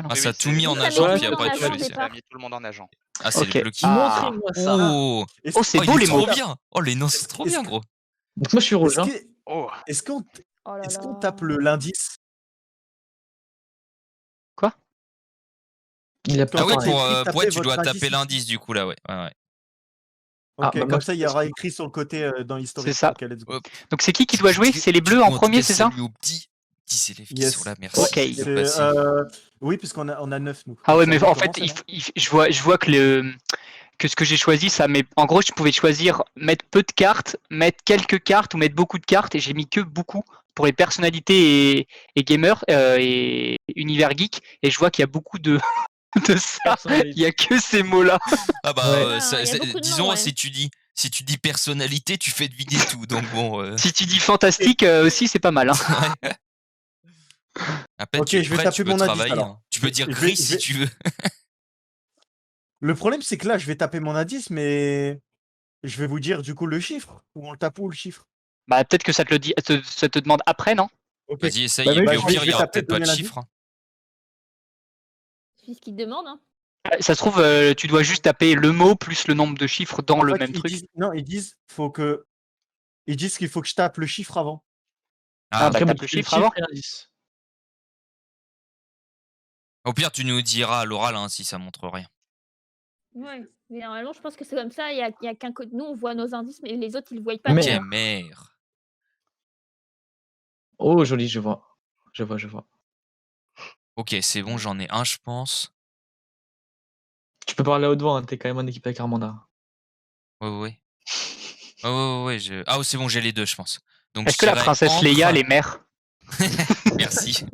génial. Ah, Oui, ça a oui, tout mis en ça met agent, tout puis le monde après en tu agent fais. au Ça a départ. mis tout le monde en agent. Ah, c'est Ok. le bleu qui. Montrez-moi ça. Oh, Oh, c'est oh, beau il est les trop mots. bien. Oh, les noms, c'est trop bien, gros. Donc moi je suis rouge. Est-ce Hein. que- Oh, est-ce qu'on Oh là est-ce qu'on là. tape l'indice Quoi? Il a Quand Ah oui, t'as pareil. écrit ouais, taper tu dois votre taper indice l'indice du coup là, ouais. Ouais. Ah, Ok, bah, moi, comme ça il y je- aura écrit sur le côté dans l'historique. C'est ça. Ok, let's go. Hop. Donc c'est qui doit jouer? C'est les bleus en premier, c'est ça? Salut aux petits élèves qui Yes. sont là, merci. Ok. de C'est, passer. oui, puisqu'on a 9 nous. Ah ouais, Ça mais doit en fait, commencer, non je vois que ce que j'ai choisi, ça met. En gros, je pouvais choisir mettre peu de cartes, mettre quelques cartes ou mettre beaucoup de cartes, et j'ai mis que beaucoup pour les personnalités et gamers et univers geek. Et je vois qu'il y a beaucoup de de ça. Il y a que ces mots-là. Ah bah, Ouais. Ah, il y a beaucoup de disons, noms, ouais. si tu dis personnalité, tu fais deviner tout. Donc bon. Si tu dis fantastique aussi, c'est pas mal. Hein. Ouais. Après, Ok, je vais après, taper tu peux mon indice, travailler. alors. Hein. Tu peux dire Je vais- Chris je si vais- tu veux. Le problème, c'est que là, je vais taper mon indice, mais je vais vous dire du coup le chiffre. Ou on le tape où le chiffre Bah peut-être que ça te le dit, ça te demande après, non? Ok. Vas-y, essaye. Bah, Et oui, puis je au vais- pire, je il vais y aura taper, peut-être pas de donner l'indice. chiffres. Hein. C'est ce qu'il te demande. Hein. Ça se trouve, tu dois juste taper le mot plus le nombre de chiffres dans En le fait, même ils truc. ils disent qu'il faut que je tape le chiffre avant. Ah, bah Après, moi, tape le je fais chiffre avant. et l'indice. Au pire, tu nous diras à l'oral hein, si ça montre rien. Ouais. Mais normalement, je pense que c'est comme ça. Il y a qu'un côté. Nous, on voit nos indices, mais les autres, ils le voient pas. Mais- Ok, d'ailleurs. merde. Oh, joli, je vois. Je vois. Ok, c'est bon, j'en ai un, je pense. Tu peux parler à haute voix, hein, t'es quand même en équipe avec Armanda. Ouais. Ouais. Ah, c'est bon, j'ai les deux, je pense. Donc, Est-ce je que la dirais princesse encre. Leia, les mères? Merci.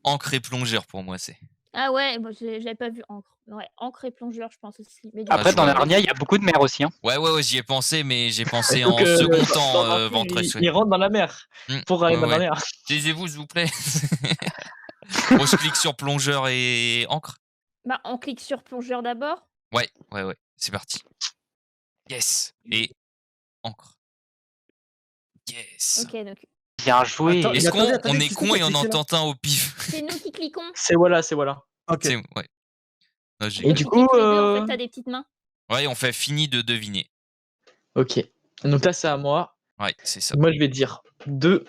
Encre et plongeur pour moi, c'est. Ah ouais, moi, j'avais pas vu encre. Ouais, encre et plongeur, je pense aussi. Mais du Ah, Après, je dans vois. Narnia, il y a beaucoup de mères aussi. Hein. Ouais, j'y ai pensé, mais j'ai pensé Donc, en second dans temps, un film, Ventress. il rentre dans la mer pour arriver dans la Ouais. mer. Taisez-vous, s'il vous plaît. Bon, je clique sur plongeur et encre. Bah, on clique sur plongeur d'abord. Ouais. C'est parti. Yes. Et encre. Yes. Ok, donc Bien joué. Attends, Est-ce attendez, qu'on est qui con c'est et qui on a en cliqué, là tente un au pif? c'est nous qui cliquons. C'est voilà. Ok. Ouais. Non, j'ai- Et Faut du cliquer coup, tous les deux, en fait, t'as des petites mains. Ouais, on fait fini de deviner. ok. Donc là, c'est à moi. Ouais, c'est ça. Moi, je vais dire 2.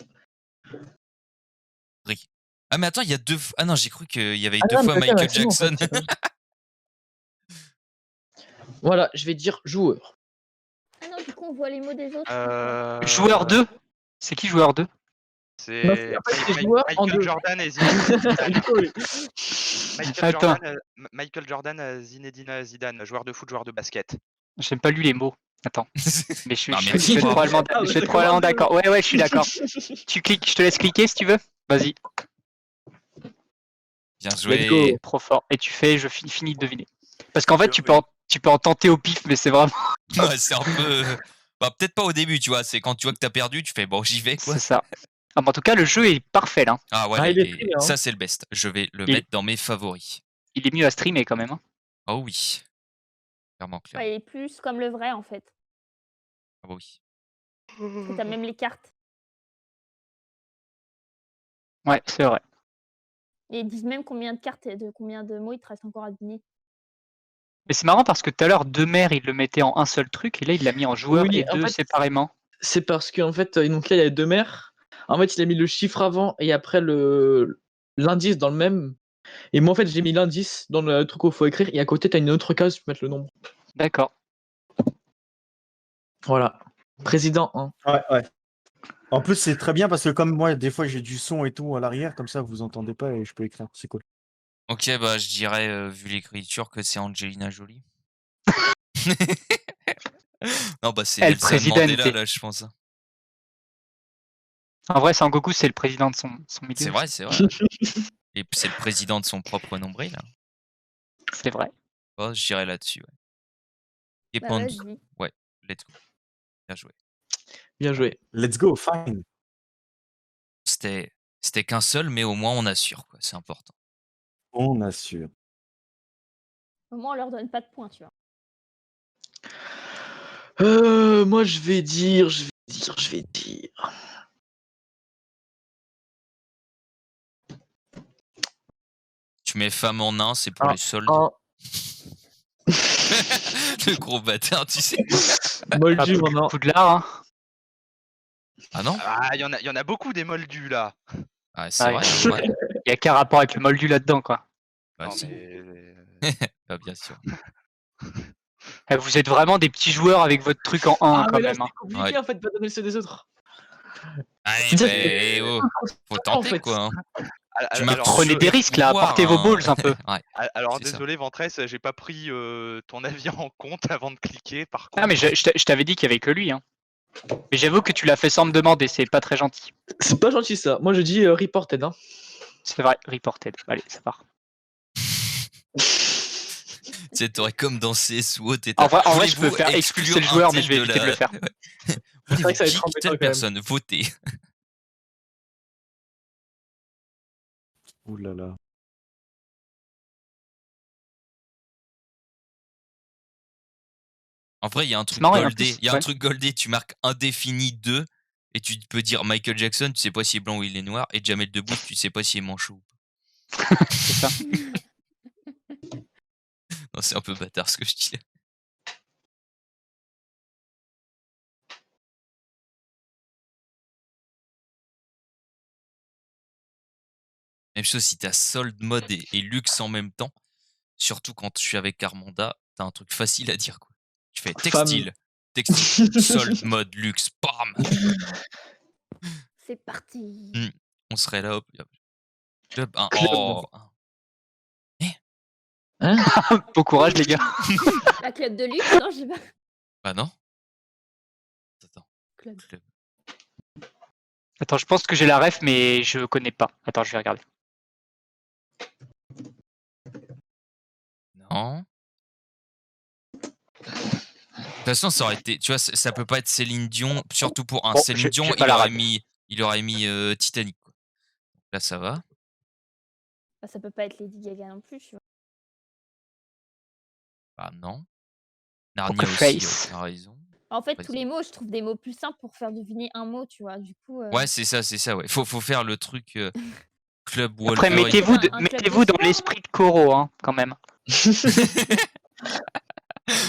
Ah, mais attends, il y a deux. Ah non, j'ai cru qu'il y avait Ah deux non, fois mais ok, Michael c'est bon, en fait, Jackson. c'est bon. Voilà, je vais dire joueur. Ah non, du coup, on voit les mots des autres. Joueur 2? C'est qui joueur 2? C'est Non, c'est- en fait, c'est joueur en Michael deux. Jordan et Zinedine Zidane. Du coup, oui. Attends. Michael Jordan, Zinedine Zidane, joueur de foot, joueur de basket. J'ai pas lu les mots. Attends. Mais je Ah, vais merci. être probablement, Ah, mais je vais être c'est probablement comment d'accord. Ouais, je suis d'accord. Tu cliques, je te laisse cliquer si tu veux. Vas-y. Bien Let's joué. go. Trop fort. Et tu fais, finis de deviner. Parce qu'en fait, Bien tu peux en tenter au pif, mais c'est vraiment. Ouais, c'est un peu. Bah, peut-être pas au début, tu vois. C'est quand tu vois que t'as perdu, tu fais bon, j'y vais, quoi. C'est ça. Ah, mais en tout cas, le jeu est parfait là. Ah, voilà. Ah, il est pris, hein. Ça, c'est le best. Je vais le Il- mettre dans mes favoris. Il est mieux à streamer quand même. Hein. Oh oui. Clairement. Ouais, il est plus comme le vrai, en fait. Ah, bah oui. Parce que t'as même les cartes. Ouais, c'est vrai. Et ils disent même combien de cartes et de combien de mots il te reste encore à deviner. Mais c'est marrant parce que tout à l'heure, deux mères, il le mettait en un seul truc et là, il l'a mis en joueur Oui, et en deux fait, séparément. C'est parce qu'en fait, donc là, il y a 2 mères. En fait, il a mis le chiffre avant et après l'indice dans le même. Et moi, en fait, j'ai mis l'indice dans le truc où il faut écrire. Et à côté, tu as une autre case pour mettre le nombre. D'accord. Voilà. Président 1. Ouais. En plus, c'est très bien parce que comme moi, des fois, j'ai du son et tout à l'arrière, comme ça, vous entendez pas et je peux écrire. C'est cool. Ok, bah, je dirais, vu l'écriture, que c'est Angelina Jolie. Non, bah, c'est El Nelson Presidente. Mandela, là, je pense. En vrai, Sangoku, c'est le président de son milieu. C'est vrai. Et c'est le président de son propre nombril. Là. C'est vrai. Oh, je dirais là-dessus, ouais. Et Bah, Pandu. vas-y. Ouais, let's go. Bien joué. Bien joué. Let's go, fine. C'était qu'un seul, mais au moins on assure, quoi. C'est important. On assure. Au moins, on leur donne pas de points, tu vois. Moi, je vais dire. Tu mets femme en nain, c'est pour Ah, les soldes. Un Le gros bâtard, tu sais. moldu en un. Poudlard, hein. Ah non? Ah, il y en a beaucoup des moldus là. Ah, c'est Ouais. vrai, en vrai. Il y a qu'un rapport avec le moldu là-dedans, quoi. Bah, Non, si. mais... Bah, bien sûr. Eh, vous êtes vraiment des petits joueurs avec votre truc en 1 Ah, quand mais là, même. c'est Hein. compliqué Ouais. en fait, de pas donner ceux des autres. Allez, C'est ça, mais oh, faut tenter, fait. quoi. Hein. Tu Alors, marques Prenez sur des risques là, pouvoir, portez vos hein. balls un peu. Ouais. alors C'est ça. désolé Ventress, j'ai pas pris ton avis en compte avant de cliquer par contre. Ah mais je t'avais dit qu'il y avait que lui. Hein. Mais j'avoue que tu l'as fait sans me demander, c'est pas très gentil. C'est pas gentil ça. Moi je dis reported. Hein. C'est vrai, reported. Allez, ça part. Tu sais, t'aurais comme dans CS ou autre. En vrai, je peux faire expulser le joueur, mais je vais éviter de le faire. C'est vrai que ça va être embêtant, Telle quand même. personne, votez. Ouh là là. En vrai, il y a un truc marrant, et en goldé. plus, Il y a un ouais. truc goldé, tu marques indéfini 2 et tu peux dire Michael Jackson, tu sais pas s'il est blanc ou il est noir, et Jamel Debbouze, tu sais pas s'il est manchot ou pas. C'est ça. Non, c'est un peu bâtard ce que je dis là. Même chose si t'as Sold Mode et Lux en même temps, surtout quand je suis avec Armanda, t'as un truc facile à dire quoi. Tu fais textile, textile, Sold Mode, Lux, bam. C'est parti. On serait là, hop. Club 1. Club. Oh. Hein? Bon courage les gars. La club de luxe, non, j'ai pas. Bah non. Attends. Club. Club. Attends, je pense que j'ai la ref, mais je connais pas. Attends, je vais regarder. Non. De toute façon, ça aurait été. Tu vois, ça peut pas être Céline Dion, surtout pour un Bon, Céline j'ai Dion, pas la ref. il aurait mis Titanic. Quoi. Là, ça va. Bah, ça peut pas être Lady Gaga non plus, tu vois. Bah non. Narnia Poker aussi, Face. t'as raison. En fait, Vas-y. tous les mots, je trouve des mots plus simples pour faire deviner un mot, tu vois. Du coup. Ouais, c'est ça, ouais. Faut faire le truc Club Après, Wolverine. mettez-vous Un club de mettez-vous dans sport, l'esprit de Koro, hein, quand même.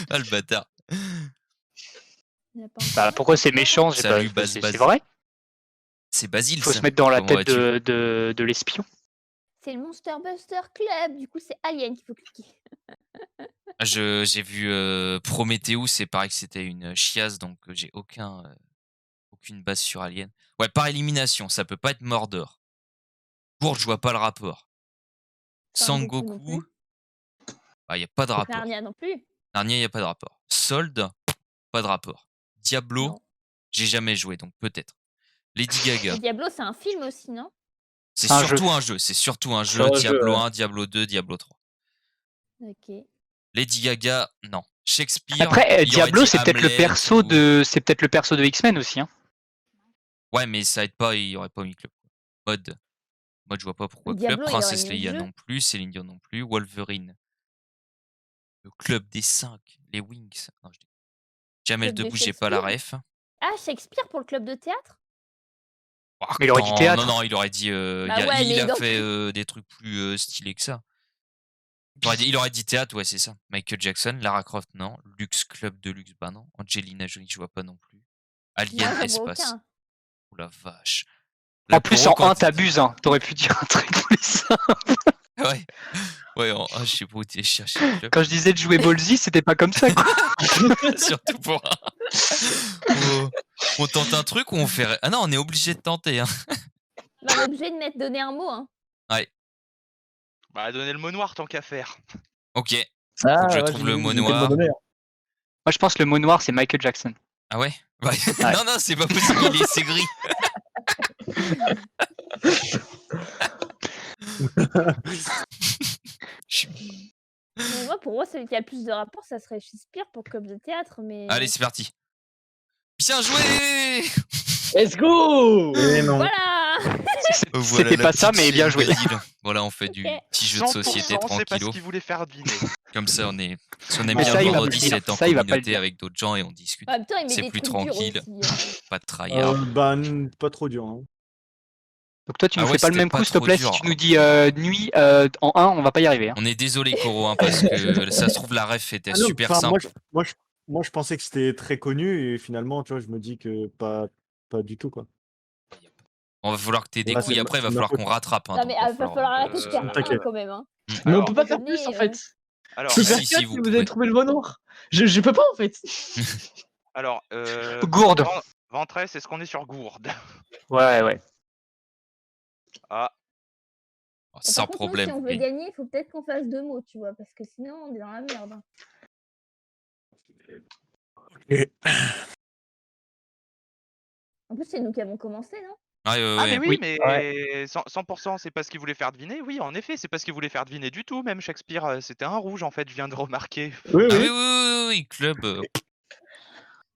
Ah, le bâtard. Il y en a pas encore Bah, un, pourquoi je c'est crois. méchant j'ai Salut, pas... Baz C'est Baz. vrai. C'est Basile, Faut ça. se mettre dans la Comment tête vas-tu de l'espion. C'est le Monster Buster Club. Du coup, c'est Alien qu'il faut cliquer. J'ai vu Prometheus, c'est pareil que c'était une chiasse, donc j'ai aucune base sur Alien. Ouais, par élimination, ça peut pas être Mordor. Bourge, je vois pas le rapport. Sangoku non Sangoku, plus. bah, y a pas de rapport. Narnia non plus. Narnia, y a pas de rapport. Sold, pas de rapport. Diablo, Non. j'ai jamais joué, donc peut-être. Lady Gaga, Et Diablo, c'est un film aussi, non? c'est Un surtout jeu. un jeu. C'est surtout un C'est jeu. un jeu, Diablo ouais. 1, Diablo 2, Diablo 3. Ok. Lady Gaga, non. Shakespeare. Après, il aurait Diablo, dit c'est peut-être le Hamlet perso ou- de X-Men aussi. Hein. Ouais, mais ça aide pas, il y aurait pas mis Club. Mode, je vois pas pourquoi Diablo, Club. il aurait Princess mis Leia jeu. non plus, Céline Dion non plus, Wolverine. Le club des 5, les Wings. Non, je dis- Jamel Club de Debbouze, j'ai pas la Shakespeare. ref. Ah, Shakespeare pour le club de théâtre? Oh, Mais il aurait dit attends, théâtre. Non, il aurait dit. Bah ouais, il mais a donc- fait des trucs plus stylés que ça. Il aurait dit théâtre, ouais, c'est ça. Michael Jackson, Lara Croft, non. Lux Club de Luxe, bah non. Angelina Jolie, je vois pas non plus. Alien, Moi, j'en vois Espace. aucun. Oh la vache. En plus, L'apéro, en quand 1, t'abuses. Hein. T'aurais pu dire un truc plus simple. Ouais. Ouais, je sais pas où t'es cherché le club. Quand je disais de jouer Ballsy, c'était pas comme ça, quoi. Surtout pour un. On tente un truc ou on fait. Ah non, on est obligé de tenter. Hein. Bah, on est obligé de donner un mot, hein. Ouais. Bah, donnez le mot noir tant qu'à faire. Ok. Ah, Faut que je ouais, trouve le j'ai mot été noir. donné, hein. Moi, je pense que le mot noir, c'est Michael Jackson. Ah ouais, ouais. Ouais. Non, c'est pas possible, c'est gris. Mais moi, pour moi, celui qui a le plus de rapports, ça serait Shakespeare pour club de théâtre, mais. Allez, c'est parti. Bien joué. Let's go! Et non. Voilà. Voilà C'était la pas ça, petite mais bien joué. Basile. Voilà, on fait du Ok. petit jeu de société 100%, c'est pas ce tranquillo. qu'il voulait faire deviner. Comme ça, on est. Si on aime Mais bien ça, le il va vendredi, pas le dire. c'est en Ça, il va pas le communauté dire. avec d'autres gens et on discute. En même temps, il met C'est des plus trucs durs tranquille. aussi, Pas de tryhard. Bah, pas trop dur. Hein. Donc toi, tu Ah nous ouais, fais pas le c'était même pas coup, s'il te trop plaît. dur. Si tu nous dis nuit en 1, on va pas y arriver. Hein. On est désolé, Koro, hein, parce que ça se trouve, la ref était Ah non, super enfin, simple. moi, je pensais que c'était très connu et finalement, tu vois, je me dis que pas du tout, quoi. On va falloir que t'aies des Ouais, couilles c'est après, il va ma falloir faute. qu'on rattrape. Hein, Non, donc mais va il va falloir arrêter de faire un T'inquiète. quand même. Hein. Mais on Alors, peut pas à un faire moment plus en donné, fait. Alors, Je peux Si, faire si, 4 vous si vous pouvez. avez trouvé le mot noir. Je peux pas en fait. alors Gourde. Ventress, est-ce qu'on est sur Gourde? Ouais. Ah, Oh, Par sans contre, nous, problème, si on vous veut gagnez. gagner, il faut peut-être qu'on fasse 2 mots, tu vois, parce que sinon, on est dans la merde. Hein. Et- En plus, c'est nous qui avons commencé, non? Ouais, ouais, ah ouais. mais oui, Oui, mais ouais. 100% c'est pas ce qu'il voulait faire deviner. Oui, en effet, c'est pas ce qu'il voulait faire deviner du tout. Même Shakespeare, c'était un rouge en fait, je viens de remarquer. Oui, Ah oui. oui, club.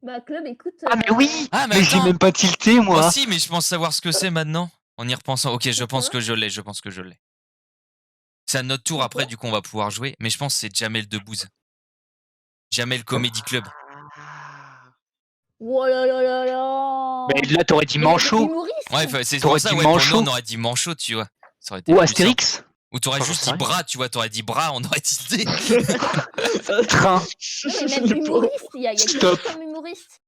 Bah, Club, écoute. Ah mais oui. Ah, mais Mais j'ai attends. même pas tilté Moi moi. si, mais je pense savoir ce que c'est maintenant. En y repensant. Ok, je pense que je l'ai, C'est à notre tour C'est après, quoi du coup, on va pouvoir jouer. Mais je pense que c'est Jamel Debbouze. Jamel Comedy Club. Ah. Oh là là là là. Mais là, t'aurais dit Mais il y a des Manchot humoristes. Ouais, c'est T'aurais pour ça, dit ouais, pour nous, Manchot. on aurait dit Manchot, tu vois. Ça aurait été Ou plus Astérix. simple. Ou t'aurais Enfin, juste j'en dit sais rien. bras, tu vois, t'aurais dit bras, on aurait tilté. Train. Non, mais même humoriste, il y a qui Stop. comme humoriste.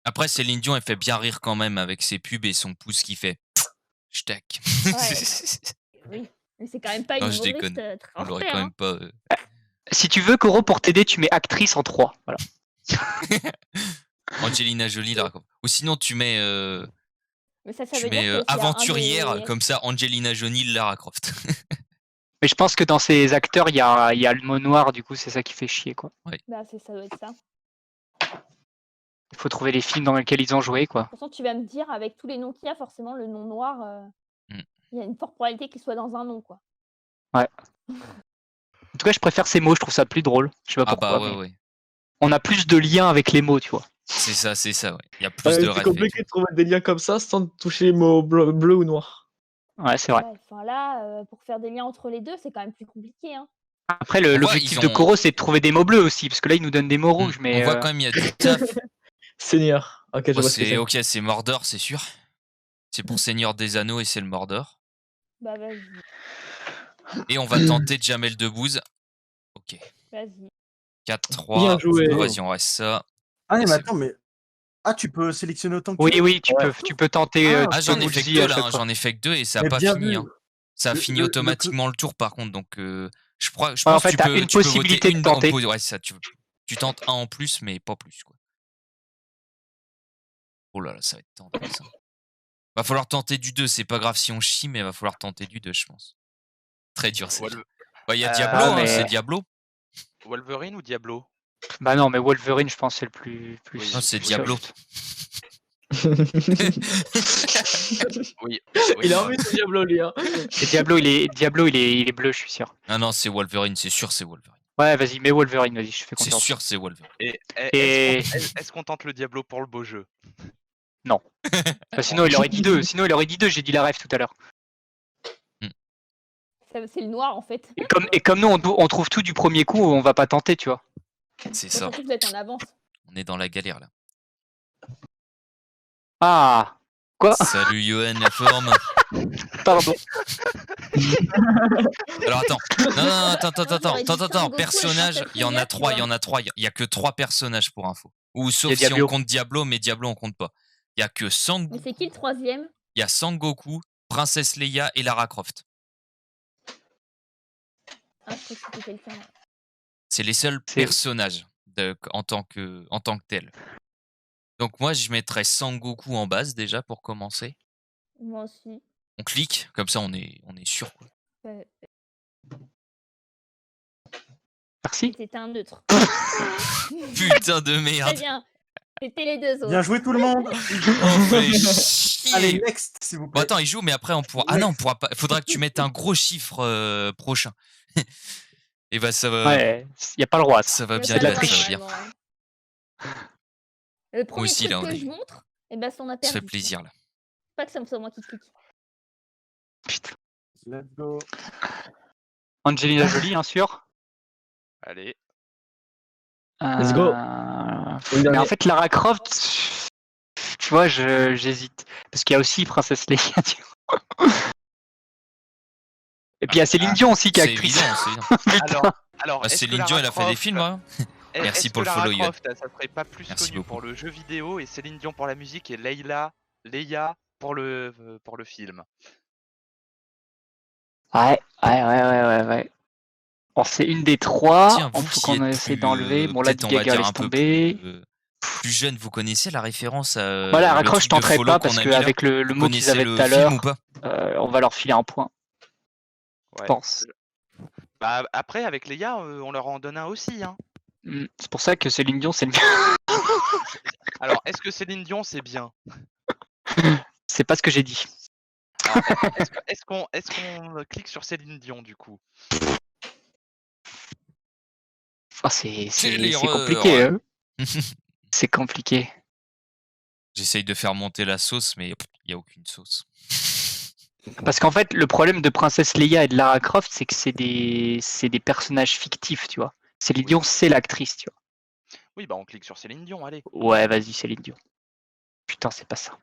Après, Céline Dion, elle fait bien rire quand même avec ses pubs et son pouce qui fait J'tac. Oui, mais c'est quand même pas Non, une je humoriste déconne. très On hors l'aurait pair. quand Hein. même pas. Si tu veux, Koro, pour t'aider, tu mets actrice en 3. Voilà. Angelina Jolie, là. Ou sinon, tu mets, Mais ça veut dire que aventurière, des... comme ça, Angelina Jolie, Lara Croft. Mais je pense que dans ces acteurs, il y a le mot noir, du coup, c'est ça qui fait chier, quoi. Bah, ça doit être ça. Il faut trouver les films dans lesquels ils ont joué, quoi. De toute façon, tu vas me dire, avec tous les noms qu'il y a, forcément, le nom noir, il y a une forte probabilité qu'il soit dans un nom, quoi. Ouais. En tout cas, je préfère ces mots, je trouve ça plus drôle. Je sais pas Ah pourquoi. bah mais ouais. on a plus de liens avec les mots, tu vois. C'est ça, ouais. Il y a plus de C'est rêves. compliqué de trouver des liens comme ça sans toucher les mots bleu ou noir. Ouais, c'est vrai. Ouais, enfin là, pour faire des liens entre les deux, c'est quand même plus compliqué. Hein. Après, On voit, l'objectif ils de ont- Koro, c'est de trouver des mots bleus aussi, parce que là, il nous donne des mots rouges. Mais On voit quand même, il y a du taf. Seigneur. Ok, je Bon, vois ce que c'est. ok, c'est Mordor, c'est sûr. C'est pour Seigneur des Anneaux et c'est le Mordor. Bah, vas-y, Et on va tenter Jamel Debbouze. Ok. vas-y. 4-3. Bien joué. Vas-y, on reste ça. Ah, mais C'est attends, mais. Ah, tu peux sélectionner autant que tu veux. oui, tu peux tenter. Ah, Ah, j'en ai fait que Woolsey à 2 là, chaque hein, fois. j'en ai fait que 2 et ça Mais a pas bien fini. vu. Hein. Ça a fini automatiquement le tour par contre, donc je pense en que fait, tu t'as peux, une tu peux possibilité voter de une tenter. Ouais, ça, tu tentes un en plus, mais pas plus. Quoi. Oh là là, ça va être tendu ça. Va falloir tenter du 2, c'est pas grave si on chie, mais va falloir tenter du 2, je pense. Très dur, c'est Wolve- Il y a Euh, Diablo, Ah, hein, mais- c'est Diablo. Wolverine ou Diablo? Bah non, mais Wolverine, je pense, c'est le plus. Oui. Non, c'est Oui, Diablo. Oui. Il a envie de Diablo, lui. Hein. Et Diablo, il est bleu, je suis sûr. Ah non, c'est Wolverine, c'est sûr, c'est Wolverine. Ouais, vas-y, mets Wolverine, vas-y, je fais C'est confiance. sûr, c'est Wolverine. Et Et- est-ce qu'on tente le Diablo pour le beau jeu? Bah, sinon, il aurait dit 2. J'ai dit la rêve tout à l'heure. C'est le noir, en fait. Et comme nous, on trouve tout du premier coup, on va pas tenter, tu vois. C'est Mais ça. surtout que vous êtes en avance. On est dans la galère là. Ah, quoi? Salut Johan, la forme. Pardon. Alors attends. Non, attends. j'aurais dit Son Goku et Personnage, Princesse il y en Leia, a tu 3, vois. il y a que 3 personnages pour info. Ou sauf Il y a si on Diablo. compte Diablo, mais Diablo on compte pas. Il y a que Mais Sangoku, c'est qui le troisième? il y a Sangoku, Princesse Leia et Lara Croft. Ah, je crois que c'était quelqu'un. C'est les seuls C'est- personnages en tant que tel. Donc moi je mettrais Sangoku en base déjà pour commencer. Moi aussi. On clique, comme ça on est sûr. Quoi. Ouais, Merci. c'était un neutre. Putain de Très merde. bien. C'était les deux autres. Bien joué tout le monde. On fait chier. Allez, next, s'il vous Bon plaît. attends, il joue, mais après on pourra. Ah non, on pourra pas. Faudra que tu mettes un gros chiffre prochain. Et bah ça va, Ouais, y a pas le droit. Ça. ça va Il bien va bien, falloir, ça va bien. normalement, hein. Le premier aussi, truc là, on que est- je montre, et ben on a Ça perdu. fait plaisir là. Pas que ça me soit moi qui clique. Putain. Let's go. Angelina Jolie, bien sûr. Allez. Let's go. Mais en fait, Lara Croft, Tu vois, j'hésite. Parce qu'il y a aussi Princesse Leia. tu vois. Et puis il y a Céline Dion aussi qui est C'est actrice. évident, c'est évident. Alors, Bah, est-ce que Céline Lara Dion, elle a fait des Croft- films, hein. Merci est-ce pour que le Lara follow, Yoann. Croft, ça serait pas plus Merci connu beaucoup. pour le jeu vidéo et Céline Dion pour la musique et Leia pour le film. Ouais. Bon, c'est une des trois. Tiens, Il vous faut qui qu'on êtes essaie plus, d'enlever. Bon, peut-être Lady on va Gaga dire laisse un peu tomber. plus jeune, vous connaissez la référence à Voilà, le raccroche, je truc de tenterai follow pas qu'on parce a mis là? qu'avec le Vous mot qu'ils connaissez avaient le tout à film l'heure, ou pas? on va leur filer un point, je Ouais. pense. Bah, après, avec Leia, on leur en donne un aussi. Hein. C'est pour ça que Céline Dion, c'est le mieux. Alors, est-ce que Céline Dion, c'est bien? C'est pas ce que j'ai dit. Alors, est-ce qu'on clique sur Céline Dion, du coup? Ah, c'est l'erreur. compliqué. Hein. C'est compliqué. J'essaye de faire monter la sauce, mais il n'y a aucune sauce. Parce qu'en fait, le problème de Princesse Leia et de Lara Croft, c'est que c'est des personnages fictifs, tu vois. Céline Dion, c'est l'actrice, tu vois. Oui, bah on clique sur Céline Dion, allez. Ouais, vas-y, Céline Dion. Putain, c'est pas ça.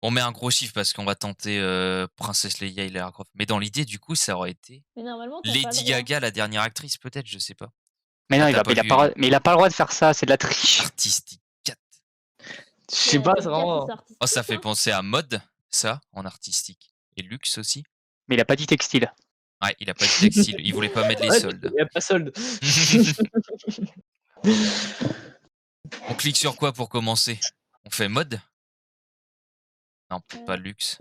On met un gros chiffre parce qu'on va tenter Princesse Leia et Lara Croft. Mais dans l'idée, du coup, ça aurait été Mais normalement, t'as pas le Lady droit. Gaga, la dernière actrice, peut-être, je sais pas. Mais non, Ah, il t'as a pas pas vu, le droit de faire ça, c'est de la triche. Artistique 4. Je sais pas, c'est vraiment. Oh, ça fait hein. penser à mode, ça, en artistique. Et luxe aussi. Mais il a pas dit textile. Ouais, il a pas dit textile. Il voulait pas mettre les Ouais, soldes. il n'y a pas solde. On clique sur quoi pour commencer? On fait mode? Non, peut-être pas luxe.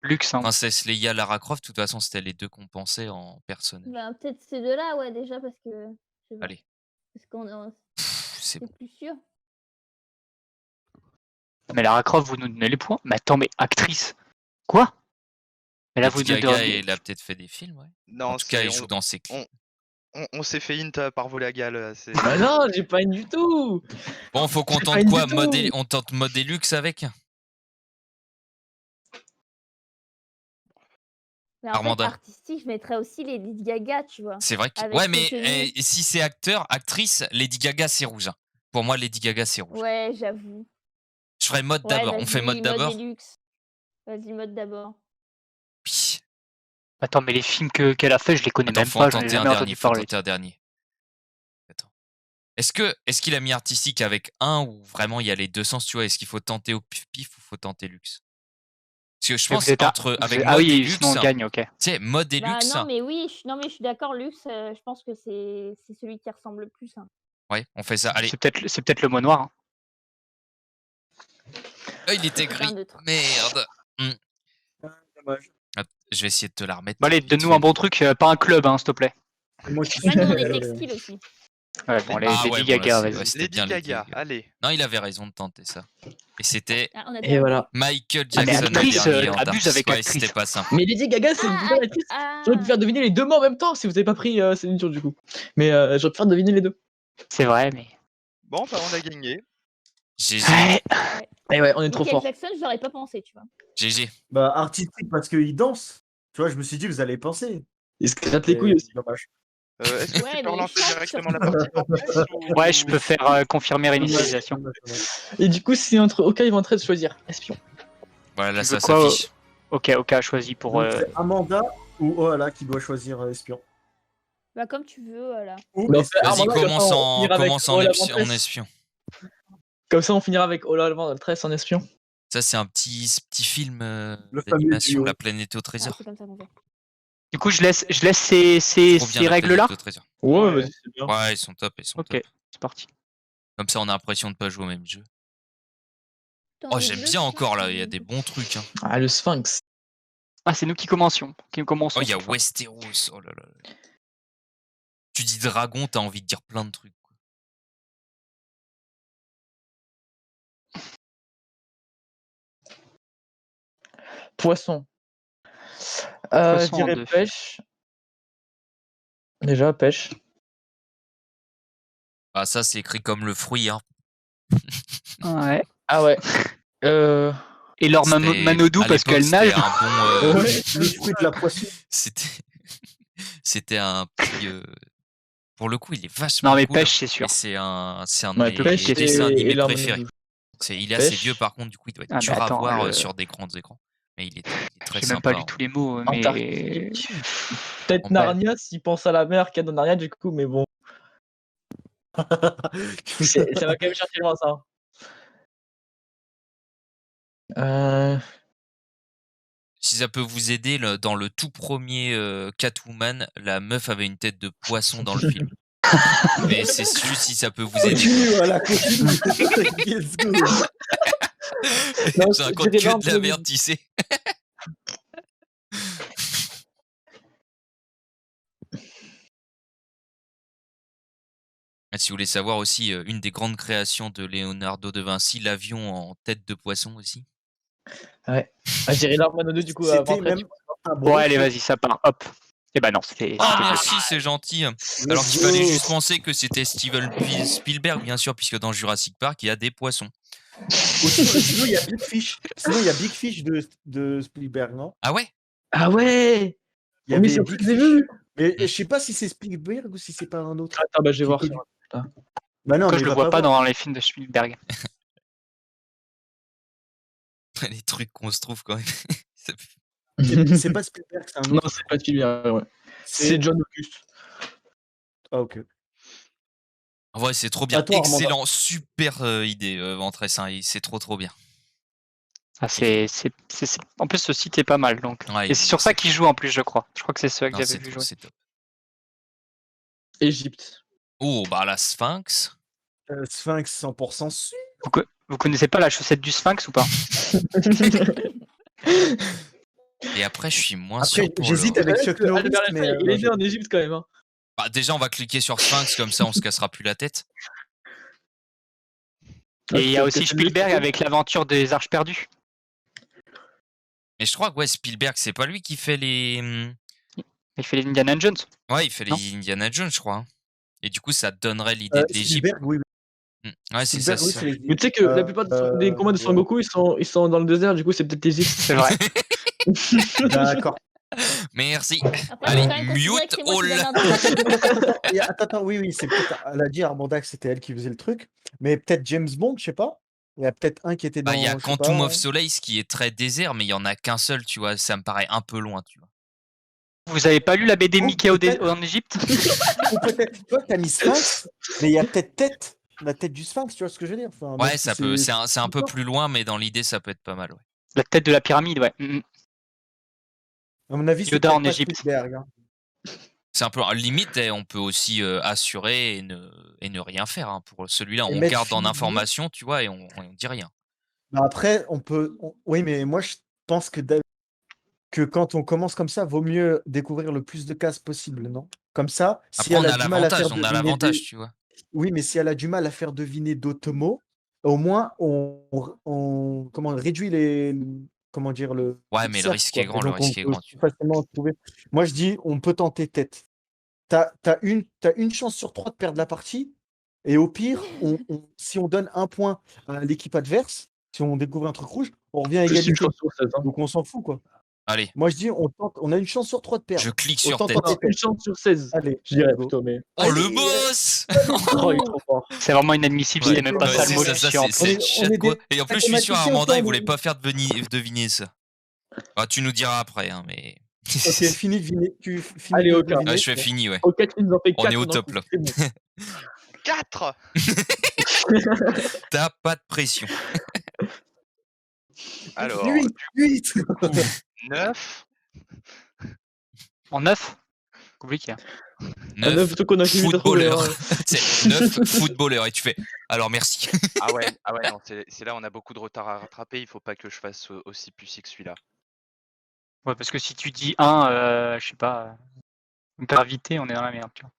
Luxe, hein. Princesse Leia, Lara Croft, de toute façon, c'était les deux qu'on pensait en personnage. Bah, peut-être ces deux-là, ouais, déjà, parce que. je sais pas. Allez. Parce qu'on est C'est bon. plus sûr. Mais Lara Croft, vous nous donnez les points. Mais attends, mais actrice. Quoi? Mais là, vous Lady nous Gaga, donnez. il a peut-être fait des films, ouais. Non, En tout cas, il c'est- joue dans ses clips. on s'est fait hint par Volagal. C'est... Bah non, j'ai pas une du tout. Bon, faut qu'on c'est pas tente une quoi? du tout. On tente mode et luxe avec? Mais en fait, Armanda. artistique, je mettrais aussi les Lady Gaga, tu vois. C'est vrai que. Avec Ouais, ses mais tenues. si c'est acteur, actrice, Lady Gaga, c'est rouge. Hein. Pour moi, Lady Gaga, c'est rouge. Ouais, j'avoue. Je ferais mode Ouais, d'abord. On fait vas-y, mode d'abord? et luxe. Vas-y, mode d'abord. Puis, Attends, mais les films qu'elle a fait, je les connais attends, même faut pas, en j'en ai tenter un jamais dernier. entendu Faut parler. tenter un dernier. Attends. Est-ce qu'il a mis artistique avec un ou vraiment il y a les deux sens, tu vois? Est-ce qu'il faut tenter au pif ou faut tenter luxe? Parce que je Mais pense vous êtes avec ah mode et oui, luxe, sinon on gagne, ok. tu sais, mode et Bah luxe, non, mais oui, je suis d'accord, luxe, je pense que c'est celui qui ressemble le plus. Hein. ouais, on fait ça. Allez. C'est peut-être le mot noir. Hein. Ah, il était Putain gris. de truc. Merde. Dommage. Attends, je vais essayer de te la remettre. Bon, allez, vite donne-nous fait. un bon truc, pas un club, hein, s'il te plaît. Moi, je suis Ah, nous, on est désolé. textile aussi. Ouais, bon, les Ah Lady ouais, bon, Gaga, là, vas-y. ouais, c'était Lady bien Gaga, Lady Gaga. allez. Non, il avait raison de tenter ça. Et c'était Ah, on a Et voilà. Michael Ah, mais Jackson le actrice, dernier en abuse dance. avec Ouais, actrice. c'était pas simple. Mais Lady Gaga, c'est une Ah, bonne actrice. ah, J'aurais pu faire deviner les deux mots en même temps si vous avez pas pris Céline Dion du coup. Mais j'aurais pu faire deviner les deux. C'est vrai, mais. Bon, bah on a gagné. GG. Ouais. Et ouais, on est trop Michael fort. Jackson, j'aurais pas pensé, tu vois. GG. Bah, artistique parce qu'il danse. Tu vois, je me suis dit, vous allez penser. Il se gratte les couilles aussi. Dommage. Est-ce que Ouais, tu mais peux relancer chante directement surtout. la partie Fortnite ou- Ouais, je peux faire confirmer réinitialisation. Et du coup, c'est entre Oka et Ventress de choisir. Espion. Voilà, là, Tu ça veux quoi, s'affiche. Ok, a choisi pour. Donc, c'est Amanda ou Oala qui doit choisir espion. Bah, comme tu veux, voilà. Ou Non, espion. Vas-y, Armanda, commence comme ça, on finira avec commence en Ola espion. Ventress. Comme ça, on finira avec Ola Ventress en espion. Ça, c'est un petit film Le fameux d'animation, duo. La planète au Ah, trésor. c'est comme ça qu'on fait. Du coup, je laisse ces Trop bien, La règles-là. planète au trésor. Ouais, Ouais. vas-y, c'est bien. Ouais, ils sont top, ils sont Ok, top. c'est parti. Comme ça, on a l'impression de pas jouer au même jeu. Attends, Oh, les j'aime deux, bien je encore pense là, que- il y a des bons trucs. Hein. Ah, le Sphinx. Ah, c'est nous qui commençons. Oh, il y a Westeros. Oh là là. Tu dis dragon, t'as envie de dire plein de trucs. Quoi. Poisson. Poisson Je en dirais deux. pêche. Déjà, pêche. Ah, ça, c'est écrit comme le fruit. Hein. Ouais. Ah ouais. Et Laure C'était- Manodou à parce l'époque, qu'elle nage. C'était un bon. Ouais, le fruit de la poisson. C'était un petit. Pour le coup, il est vachement Non, mais cool. pêche, c'est sûr. Et c'est un Ouais, de mes pêche dessins animés et Laure préférés. Manodou. Il est assez Pêche. vieux par contre, du coup il doit être Ah, mais dur à attends, voir sur des grands écrans. Mais il est très J'ai sympa. même pas lu hein. tous les mots, mais Antarctique. Peut-être Bon, bah. Narnia s'il pense à la mer qu'il y a dans Narnia, du coup, mais bon. Ça va quand même chercher loin, ça. Si ça peut vous aider, dans le tout premier Catwoman, la meuf avait une tête de poisson dans le film. Mais c'est juste si ça peut vous aider. Continue, voilà, continue. Let's go. Non, Je je raconte dirais que de la Marvel. merde, tu sais. Si vous voulez savoir aussi, une des grandes créations de Leonardo da Vinci, l'avion en tête de poisson aussi. Ouais. Ah, je dirais l'Armano 2, du coup, avant C'était après. même un Bon, bon allez, truc. vas-y, ça part. Hop. Eh ben non, c'était. Ah, c'était merci, c'est gentil. Let's Alors qu'il fallait go. juste penser que c'était Steven Spielberg, bien sûr, puisque dans Jurassic Park, il y a des poissons. Sinon, il y a Big Fish. Sinon, il y a Big Fish de Spielberg, non? Ah ouais? Ah ouais! Il y Oh, mais avait c'est Big que j'ai Fish. vu! Mais je sais pas si c'est Spielberg ou si c'est pas un autre. Attends, bah, je vais Qui voir est ça. connu. Bah non, Pourquoi mais je le va vois pas voir. dans les films de Spielberg? Les trucs qu'on se trouve quand même. Ça fait- C'est pas Spielberg, c'est un Non, autre. c'est pas Spielberg, ouais. C'est C'est John Auguste. Ah, ok. En vrai, c'est trop bien. À toi, Armanda. Excellent, super idée, Ventress. C'est trop bien. Ah, En plus, ce site est pas mal, donc. Ouais, Et c'est sur ça qu'il joue en plus, je crois. Je crois que c'est ceux que Non, j'avais c'est vu top, jouer. c'est top. Égypte. Oh, bah la Sphinx. Sphinx 100% sûr. Vous connaissez pas la chaussette du Sphinx ou pas? Et après, je suis moins Après, sûr pour j'hésite le... avec Chuck Norris, Albert mais Einstein, il est né en Égypte quand même. Hein. Bah, déjà, on va cliquer sur Sphinx, comme ça, on se cassera plus la tête. Et il y a Peut-être aussi que c'est Spielberg lui. avec l'aventure des Arches perdues. Mais je crois que ouais, Spielberg, c'est pas lui qui fait les... Il fait les Indiana Jones. Ouais, il fait Non. les Indiana Jones, je crois. Hein. Et du coup, ça donnerait l'idée de l'Égypte. Spielberg, oui. Ouais, c'est ça. Spielberg, oui, c'est ça. c'est l'Égypte. Mais tu sais que la plupart des combats de Son Goku, ils sont dans le désert, du coup, c'est peut-être l'Égypte. C'est vrai. D'accord. Merci. Après, Allez, faut quand même considérer que c'est moi qui donne l'indice. Et attends, oui, c'est peut-être. Elle a dit Armanda que c'était elle qui faisait le truc. Mais peut-être James Bond, je sais pas. Il y a peut-être un qui était dans. Bah, il y a je sais Quantum pas. of Solace qui est très désert, mais il y en a qu'un seul, tu vois. Ça me paraît un peu loin, tu vois. Vous avez pas lu la BD Oh, Mickey peut-être. en Égypte? Ou peut-être. Toi, t'as mis Sphinx, mais il y a peut-être la tête du Sphinx, tu vois ce que je veux dire? Enfin, Ouais, même ça si peut. C'est un peu plus loin, mais dans l'idée, ça peut être pas mal, ouais. La tête de la pyramide, ouais. À mon avis, c'est Yoda peut-être en pas Égypte. Spielberg, hein. C'est un peu limite, on peut aussi assurer et ne rien faire. Hein. Pour celui-là, Et on mettre garde en Philippe information, tu vois, et on dit rien. Bah après, on peut. Oui, mais moi, je pense que quand on commence comme ça, vaut mieux découvrir le plus de cases possible, non? Comme ça, si Après, elle on a a du mal à faire l'avantage, on a deviner l'avantage, tu vois. Oui, mais si elle a du mal à faire deviner d'autres mots, au moins comment on réduit comment dire Ouais, le mais le cercle, risque quoi. est grand, Et le donc on risque est peut grand, tu plus facilement trouver. Moi, je dis, on peut tenter tête. T'as une chance sur 3 de perdre la partie, et au pire, si on donne un point à l'équipe adverse, si on découvre un truc rouge, on revient à Plus une égalité. chance sur 16. Hein. Donc on s'en fout, quoi. Allez, Moi, je dis, on a une chance sur 3 de perdre. je clique sur Autant tête. tenter Non, une chance sur 16. Allez, Je dirais let's go. plutôt, mais. Oh, le Allez, boss Oh, il est trop fort. C'est vraiment inadmissible, Ouais, c'était même pas ouais, ça c'est le mot ça, du ça, chien. c'est le On chat, est quoi. des Et en plus, je suis sûr, mathématiciens, Armanda, quoi, il voulait nous. pas faire deviner ça. Bah, tu nous diras après, hein, mais... Ok, fini de deviner. Tu finis Allez, de ok. deviner. Ouais, je fais fini, ouais. Ok, tu nous en fais On 4. est au top, là. 4. T'as pas de pression. Alors, 8. 9. En 9? Compliqué. 9 surtout qu'on a fini de trouver, footballeurs. hein. C'est 9 footballeurs. Et tu fais, alors merci. Ah ouais, non, c'est là on a beaucoup de retard à rattraper, il faut pas que je fasse aussi puissant que celui-là. Ouais, parce que si tu dis 1, je sais pas, gravité, on est dans la merde, tu vois.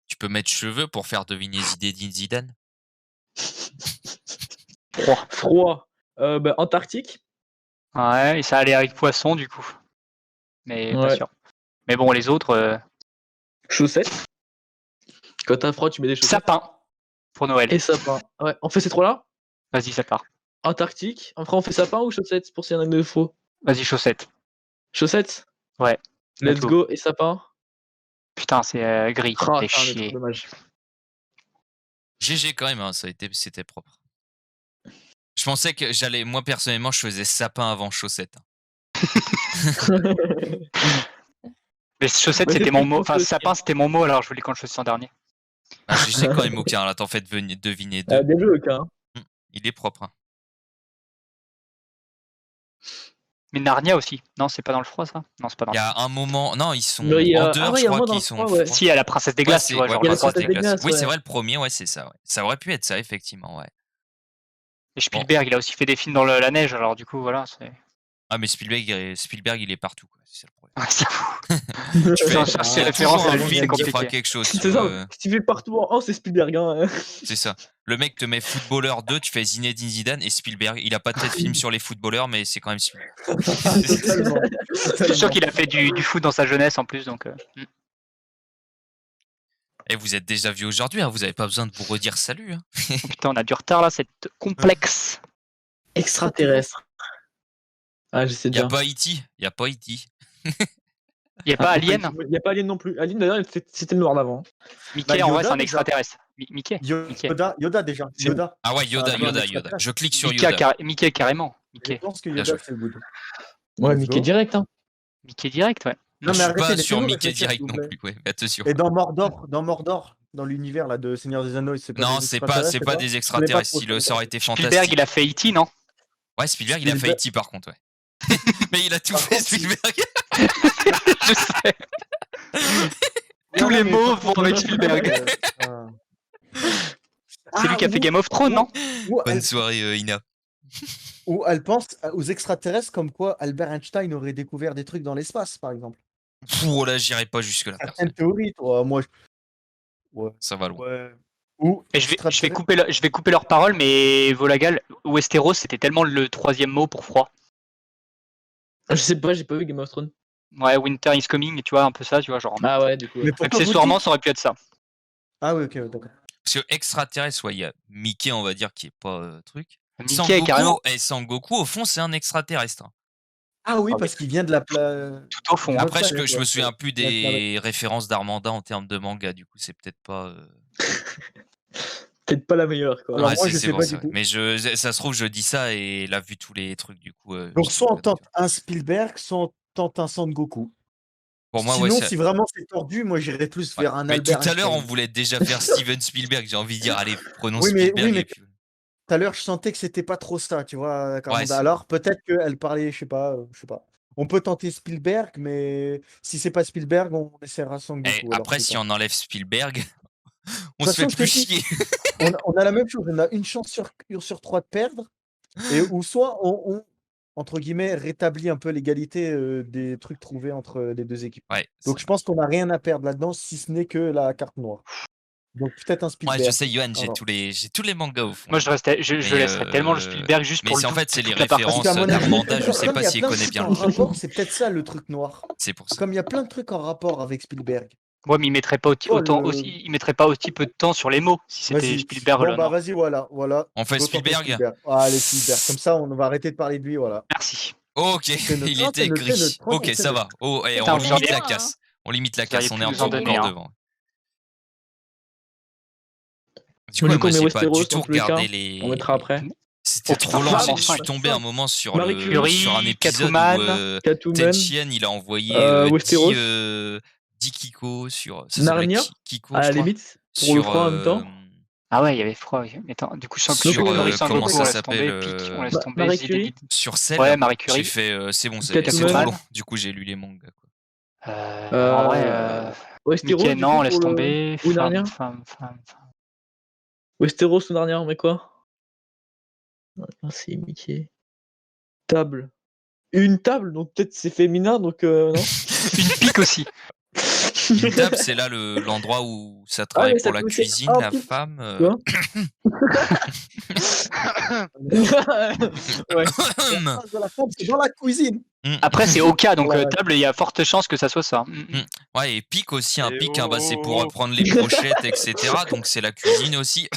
Tu peux mettre cheveux pour faire deviner Zinedine Zidane. Froid. Bah, Antarctique. Ouais, et ça allait avec poisson, du coup. Mais pas Ouais. sûr. Mais bon, les autres, Chaussettes. Quand t'as froid, tu mets des chaussettes. sapin pour Noël. Et sapin. Ouais, on fait ces trois-là. Vas-y, ça part. Antarctique. Après, on fait sapin ou chaussettes pour s'il y en a de faux. Vas-y, chaussettes. Chaussettes. Ouais. Let's go. Et sapin. Putain, c'est gris. Ah, Fais putain, mais chier. trop dommage. GG quand même, hein, c'était propre. Je pensais que moi personnellement, je faisais sapin avant chaussette. Mais chaussette, Ouais, c'était c'est mon plus mot. cool Enfin, aussi, sapin, c'était mon mot, alors je voulais quand je faisais en dernier. Ah, GG quand même aucun, là t'en fais deviner deux. Bien joué, aucun. Il est propre. Hein. Mais Narnia aussi. Non, c'est pas dans le froid, ça. Non, c'est pas dans Il y le a un moment, non, ils sont Mais il y a- en dehors, ah ouais, il y je a un crois moment dans qu'ils le sont froid, froids. ouais. Si, à la princesse des glaces, tu vois. Genre Il y a le la froid. princesse des glaces, Oui, ouais. c'est vrai, le premier, ouais, c'est ça. Ouais. Ça aurait pu être ça, effectivement, ouais. Et Spielberg, il a aussi fait des films dans la neige, alors du coup, voilà. C'est... Ah, mais Spielberg, il est partout, quoi. C'est ça le problème. Ouais, c'est fou. Tu fais on cherche ses il y a références toujours à un lui, film c'est qui fera compliqué. quelque chose. C'est tu ça. vois. Si tu fais partout en c'est Spielberg. Hein. C'est ça. Le mec te met footballeur 2, tu fais Zinedine Zidane et Spielberg. Il a pas fait de film sur les footballeurs, mais c'est quand même Spielberg. Totalement. Je suis sûr qu'il a fait du foot dans sa jeunesse en plus, donc. Et vous êtes déjà vu aujourd'hui, hein, vous avez pas besoin de vous redire salut. Hein. Oh, putain, on a du retard là, c'est complexe. Extraterrestre. Ah, je sais Y a déjà. pas E.T. Y a pas E.T. Il n'y a pas Alien. Il n'y a pas Alien non plus. Alien, d'ailleurs, c'était le noir d'avant. Mickey, Bah, en vrai, Yoda, c'est un déjà. extraterrestre. Mickey. Mickey. Yoda déjà. C'est- Yoda. Ah ouais, Yoda, Ah, non, Yoda. extraterrestre. Je clique sur Mickey, Yoda. Mickey carrément. Je Mickey. pense que Bien Yoda, joué. c'est good. Ouais, Let's Mickey go. direct. Hein. Mickey direct, ouais. Non, Je mais suis pas arrêtez, sur laissez-nous Mickey réfléchir, direct s'il vous non plaît. plus, ouais, attention. Et dans Mordor, dans l'univers là de Seigneur des Anneaux, c'est pas Non, des c'est extraterrestres, pas des extraterrestres. trop, Ça aurait été Spielberg, fantastique. il a fait E.T., non? Ouais, Spielberg, il a fait E.T. par contre, ouais. Mais il a tout Par fait, contre, Spielberg. Je sais. Tous les mots vont avec Spielberg. C'est lui qui a fait Game of Thrones, non? Bonne soirée, Ina. Ou elle pense aux extraterrestres comme quoi Albert Einstein aurait découvert des trucs dans l'espace, par exemple. Oh là, j'irai pas jusque-là. Certaines théories, toi. Moi, ouais. Ça va loin. Ouais. Ou Et je vais couper leurs paroles, mais Volagal, Westeros, c'était tellement le troisième mot pour froid. Je sais pas, j'ai pas vu Game of Thrones. Ouais, Winter is coming, tu vois, un peu ça, tu vois, genre. Ah ouais, du coup. Mais pourquoi Accessoirement, vous ça aurait pu être ça. dites- Ah oui, ok, d'accord. Parce que extraterrestre, ouais, il y a Mickey, on va dire, qui est pas truc. Mickey, carrément. Sangoku, au fond, c'est un extraterrestre. Hein. Ah oui, Ah, parce qu'il vient de la Tout au fond. Ouais, Après, ouais, je me souviens plus Ouais, des références d'Armanda en termes de manga, du coup, c'est peut-être pas. Peut-être pas la meilleure, quoi. Alors, Ouais, moi, je c'est sais bon, pas c'est du vrai. tout. Mais ça se trouve, je dis ça et elle a vu tous les trucs, du coup. Donc, je dis soit on pas tente de- un Spielberg, soit on tente un Sangoku. Pour moi, ouais, Sinon, c'est- si vraiment c'est tordu, moi j'irais plus ouais. vers un Mais Albert tout à l'heure, on Einstein. voulait déjà faire Steven Spielberg. J'ai envie de dire, allez, prenons Oui, mais- Spielberg. oui, mais- et puis- Tout à l'heure, je sentais que c'était pas trop ça, tu vois, Carmanda. c'est- Alors, peut-être qu'elle parlait, je sais pas. On peut tenter Spielberg, mais si c'est pas Spielberg, on essaiera Sangoku. Eh, après, si on enlève Spielberg, on De se toute fait façon, plus je te dis- chier. on a la même chose, on a une chance sur 3 de perdre, et ou soit on, entre guillemets, rétablit un peu l'égalité des trucs trouvés entre les deux équipes. Ouais, Donc je pense qu'on n'a rien à perdre là-dedans, si ce n'est que la carte noire. Donc peut-être un Spielberg. ouais, je sais, Johan, j'ai Alors. tous les mangas au fond. Moi, je Mais, laisserais tellement le Spielberg juste mais pour c'est le en fait, c'est les toute la partie. références Parce qu'à mon avis, d'Armanda, je sais comme pas il y a s'il plein de connaît trucs bien en le jeu. rapport, c'est peut-être ça le truc noir. C'est pour ça. Comme il y a plein de trucs en rapport avec Spielberg. Ouais, mais il mettrait pas il mettrait pas aussi peu de temps sur les mots si c'était Vas-y. Spielberg. Bon, là, bah non. vas-y, voilà. On fait Go tenter Spielberg. Allez, Spielberg. Comme ça, on va arrêter de parler de lui, voilà. Merci. Ok, C'est notre- il non, était c'est notre- gris. c'est notre- Ok, c'est ça notre- va. Oh, et Putain, on vous limite auriez- la casse. On limite la Vous auriez casse, on pu est nous en donner encore un. devant. Du Bon, coup, du coup, moi, on met j'ai pas Westeros du tout dans tous les cas. regardé les. On mettra après. C'était Oh, trop putain, lent. femme, Je suis femme, tombé un moment sur Marie Curie, sur un épisode Catwoman, où Catwoman, Tenchien, il a envoyé Westeros. 10 Kiko sur. Narnia, Kiko, à je la crois. limite, pour le froid en même temps. Ah ouais, il y avait froid. Oui. Mais attends, du coup, je sens que Sur, sur Marie comment Sangoku, ça on laisse s'appelle, tomber. Pique, on laisse Ma- tomber. Marie Zidane. Curie. Sur celle. Ouais, Marie J'ai Curie. fait. C'est bon, c'est Catwoman. trop long. Du coup, j'ai lu les mangas. Quoi. En vrai, Westeros, Mickey, du non, coup, laisse pour le- tomber. Ou Narnia. Femme. Westeros ou Narnia, on met quoi? Ah, c'est Mickey. Table. Une table, donc peut-être c'est féminin, donc non. Une pique aussi. Une table, c'est là l'endroit où ça travaille mais ça pour la peut aussi- cuisine, Ah, la pique. femme. Quoi ouais. La place de la femme, c'est dans la cuisine. Après, c'est Oka, donc Ouais. table, il y a forte chance que ça soit ça. Ouais, et pique aussi, un Et pique, hein, bah, c'est oh. pour prendre les brochettes, etc. Donc c'est la cuisine aussi.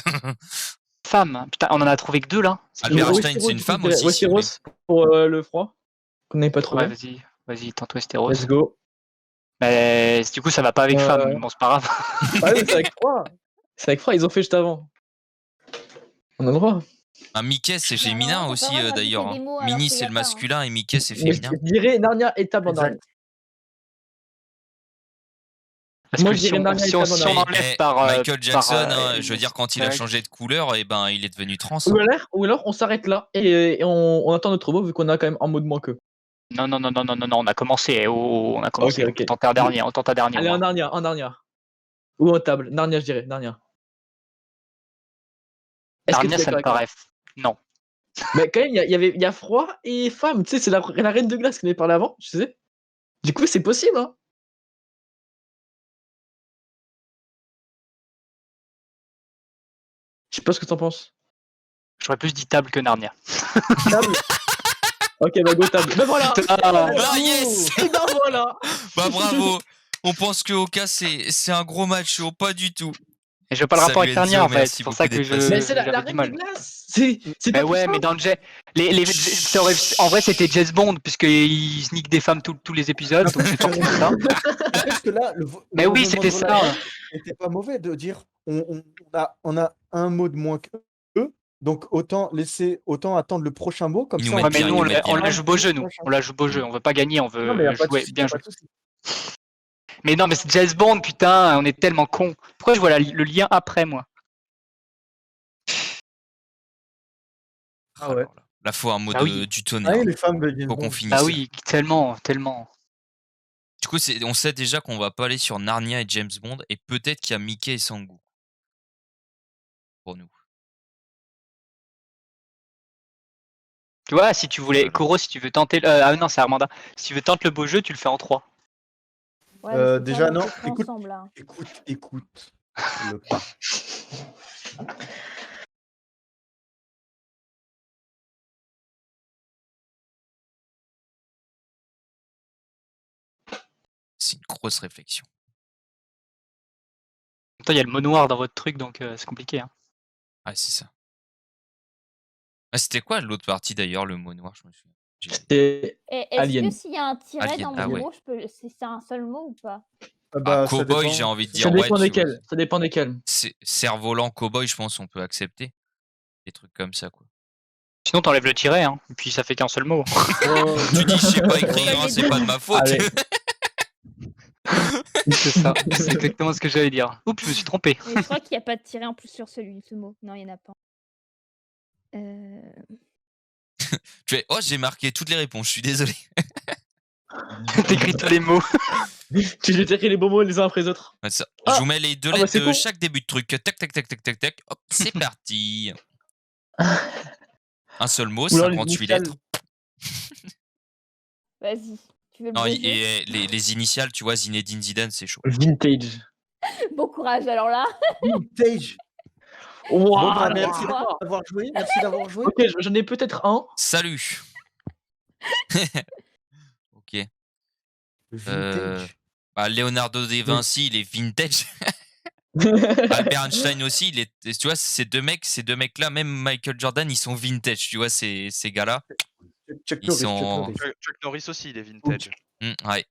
Femme. Putain, on en a trouvé que 2 là. C'est Albert bizarre. Einstein, c'est une femme aussi, si vous Westeros pour le froid, qu'on n'avait pas trouvé. Ouais, vas-y, tente Westeros. Let's go. Mais du coup, ça va pas avec femme. Bon, c'est pas grave. Ah oui, c'est avec froid. C'est avec froid, ils ont fait juste avant. On a le droit. Mickey, c'est féminin normalement, t'as aussi pas le droit de d'ailleurs. rajouter des mots alors Mini, qu'il y c'est a le pas, hein. masculin et Mickey, c'est Mais je féminin. dirais Narnia et table en dernier. Exact. Parce Moi, que je si dirais on, Narnia et si on, table en si on dernier. enlève par. Michael Jackson, par, je veux dire, quand il a Easter egg. changé de couleur, et ben il est devenu trans. Ou alors on s'arrête là et on attend notre mot vu qu'on a quand même un mot de moins qu'eux. Non, on a commencé. On a commencé. Ok. On tente un dernier. On tente un dernier. au Allez, moins. en Narnia. Ou en table. Narnia, je dirais. Narnia. Est-ce que tu Narnia, es ça me d'accord avec paraît. Non. moi? Mais quand même, il y a froid et femme. Tu sais, c'est la reine de glace qu'on avait parlé avant, tu sais. Du coup, c'est possible, hein. Je sais pas ce que t'en penses. J'aurais plus dit table que Narnia. Table. Ok, bah go table. Ben voilà. Ah yes. Et ben voilà. Bah bravo. On pense que Oka c'est un gros match, oh, pas du tout. Et je vois pas le rapport Salut avec Narnia Enzo, en fait. merci C'est pour beaucoup ça que d'être passé. Mais c'est la j'avais du reine mal. de glace. C'est Mais pas plus ouais, simple. mais dans le jet. En vrai, c'était James Bond, puisqu'il se nique des femmes tous les épisodes, donc c'est forcément ça. Parce que là, Mais oui, c'était ça. C'était pas mauvais de dire on a un mot de moins qu'eux, donc autant attendre le prochain mot, comme Ils ça nous Ouais, mettent mais bien, nous, ils nous mettent on bien. la joue beau jeu, nous. On la joue beau jeu. On veut pas gagner, on Non, mais y veut a pas de jouer, souci, bien y a jouer. pas de souci. Mais non, mais c'est James Bond, putain, on est tellement cons. Pourquoi je vois le lien après, moi? Ah ouais. Alors là, faut un mot Ah oui. du Ah tonnerre. oui, les femmes de James Faut qu'on Bond. finisse. Ah oui, tellement. Du coup, on sait déjà qu'on va pas aller sur Narnia et James Bond, et peut-être qu'il y a Mickey et Sangoku. Pour nous. Tu vois, si tu voulais, Koro, si tu veux tenter. Ah non, c'est Armanda. Si tu veux tenter le beau jeu, tu le fais en 3. Ouais, mais c'est Déjà, pas non, fait écoute. ensemble, là. Écoute. Le pas. C'est une grosse réflexion. En même temps, il y a le mot noir dans votre truc, donc c'est compliqué. Hein. Ah, c'est ça. Ah, c'était quoi l'autre partie d'ailleurs, le mot noir, je me souviens. C'est Et est-ce Alien. que s'il y a un tiret Alien, dans ah mon ouais. mot, c'est un seul mot ou pas? Bah, ça cowboy, dépend. j'ai envie de dire. Ça ouais, dépend tu desquels. vois. Ça dépend desquels. Cerf-volant, cowboy, je pense on peut accepter. Des trucs comme ça, quoi. Sinon, t'enlèves le tiret, hein, et puis ça fait qu'un seul mot. Tu dis, je sais pas écrire, hein, c'est pas de ma faute. Allez. C'est ça, c'est exactement ce que j'allais dire. Oups, je me suis trompé. Mais je crois qu'il n'y a pas de tiret en plus sur ce mot. Non, il n'y en a pas. Tu fais, oh, j'ai marqué toutes les réponses, je suis désolé. T'écris tous les mots. Tu lui écris les bons mots les uns après les autres. Ouais, ça. Ah. Je vous mets les deux Ah, bah, lettres c'est de con. chaque début de truc. Tac, tac, tac, tac, tac, tac. Hop, c'est parti. Un seul mot, Ou alors les 58 initiales. lettres. Vas-y. Tu veux le Non, beau jeu et les initiales, tu vois, Zinedine Zidane, c'est chaud. Vintage. Bon courage, alors là. Vintage. Wow, Bon, bah, wow. merci d'avoir joué. Merci d'avoir joué. Ok, j'en ai peut-être un. Salut. Ok. Vintage. Bah, Leonardo da Vinci, il est vintage. Albert Einstein aussi, tu vois, ces deux mecs-là, même Michael Jordan, ils sont vintage, tu vois, ces gars-là. Chuck Ils Norris, sont- Chuck Norris aussi, il est vintage. Ouais.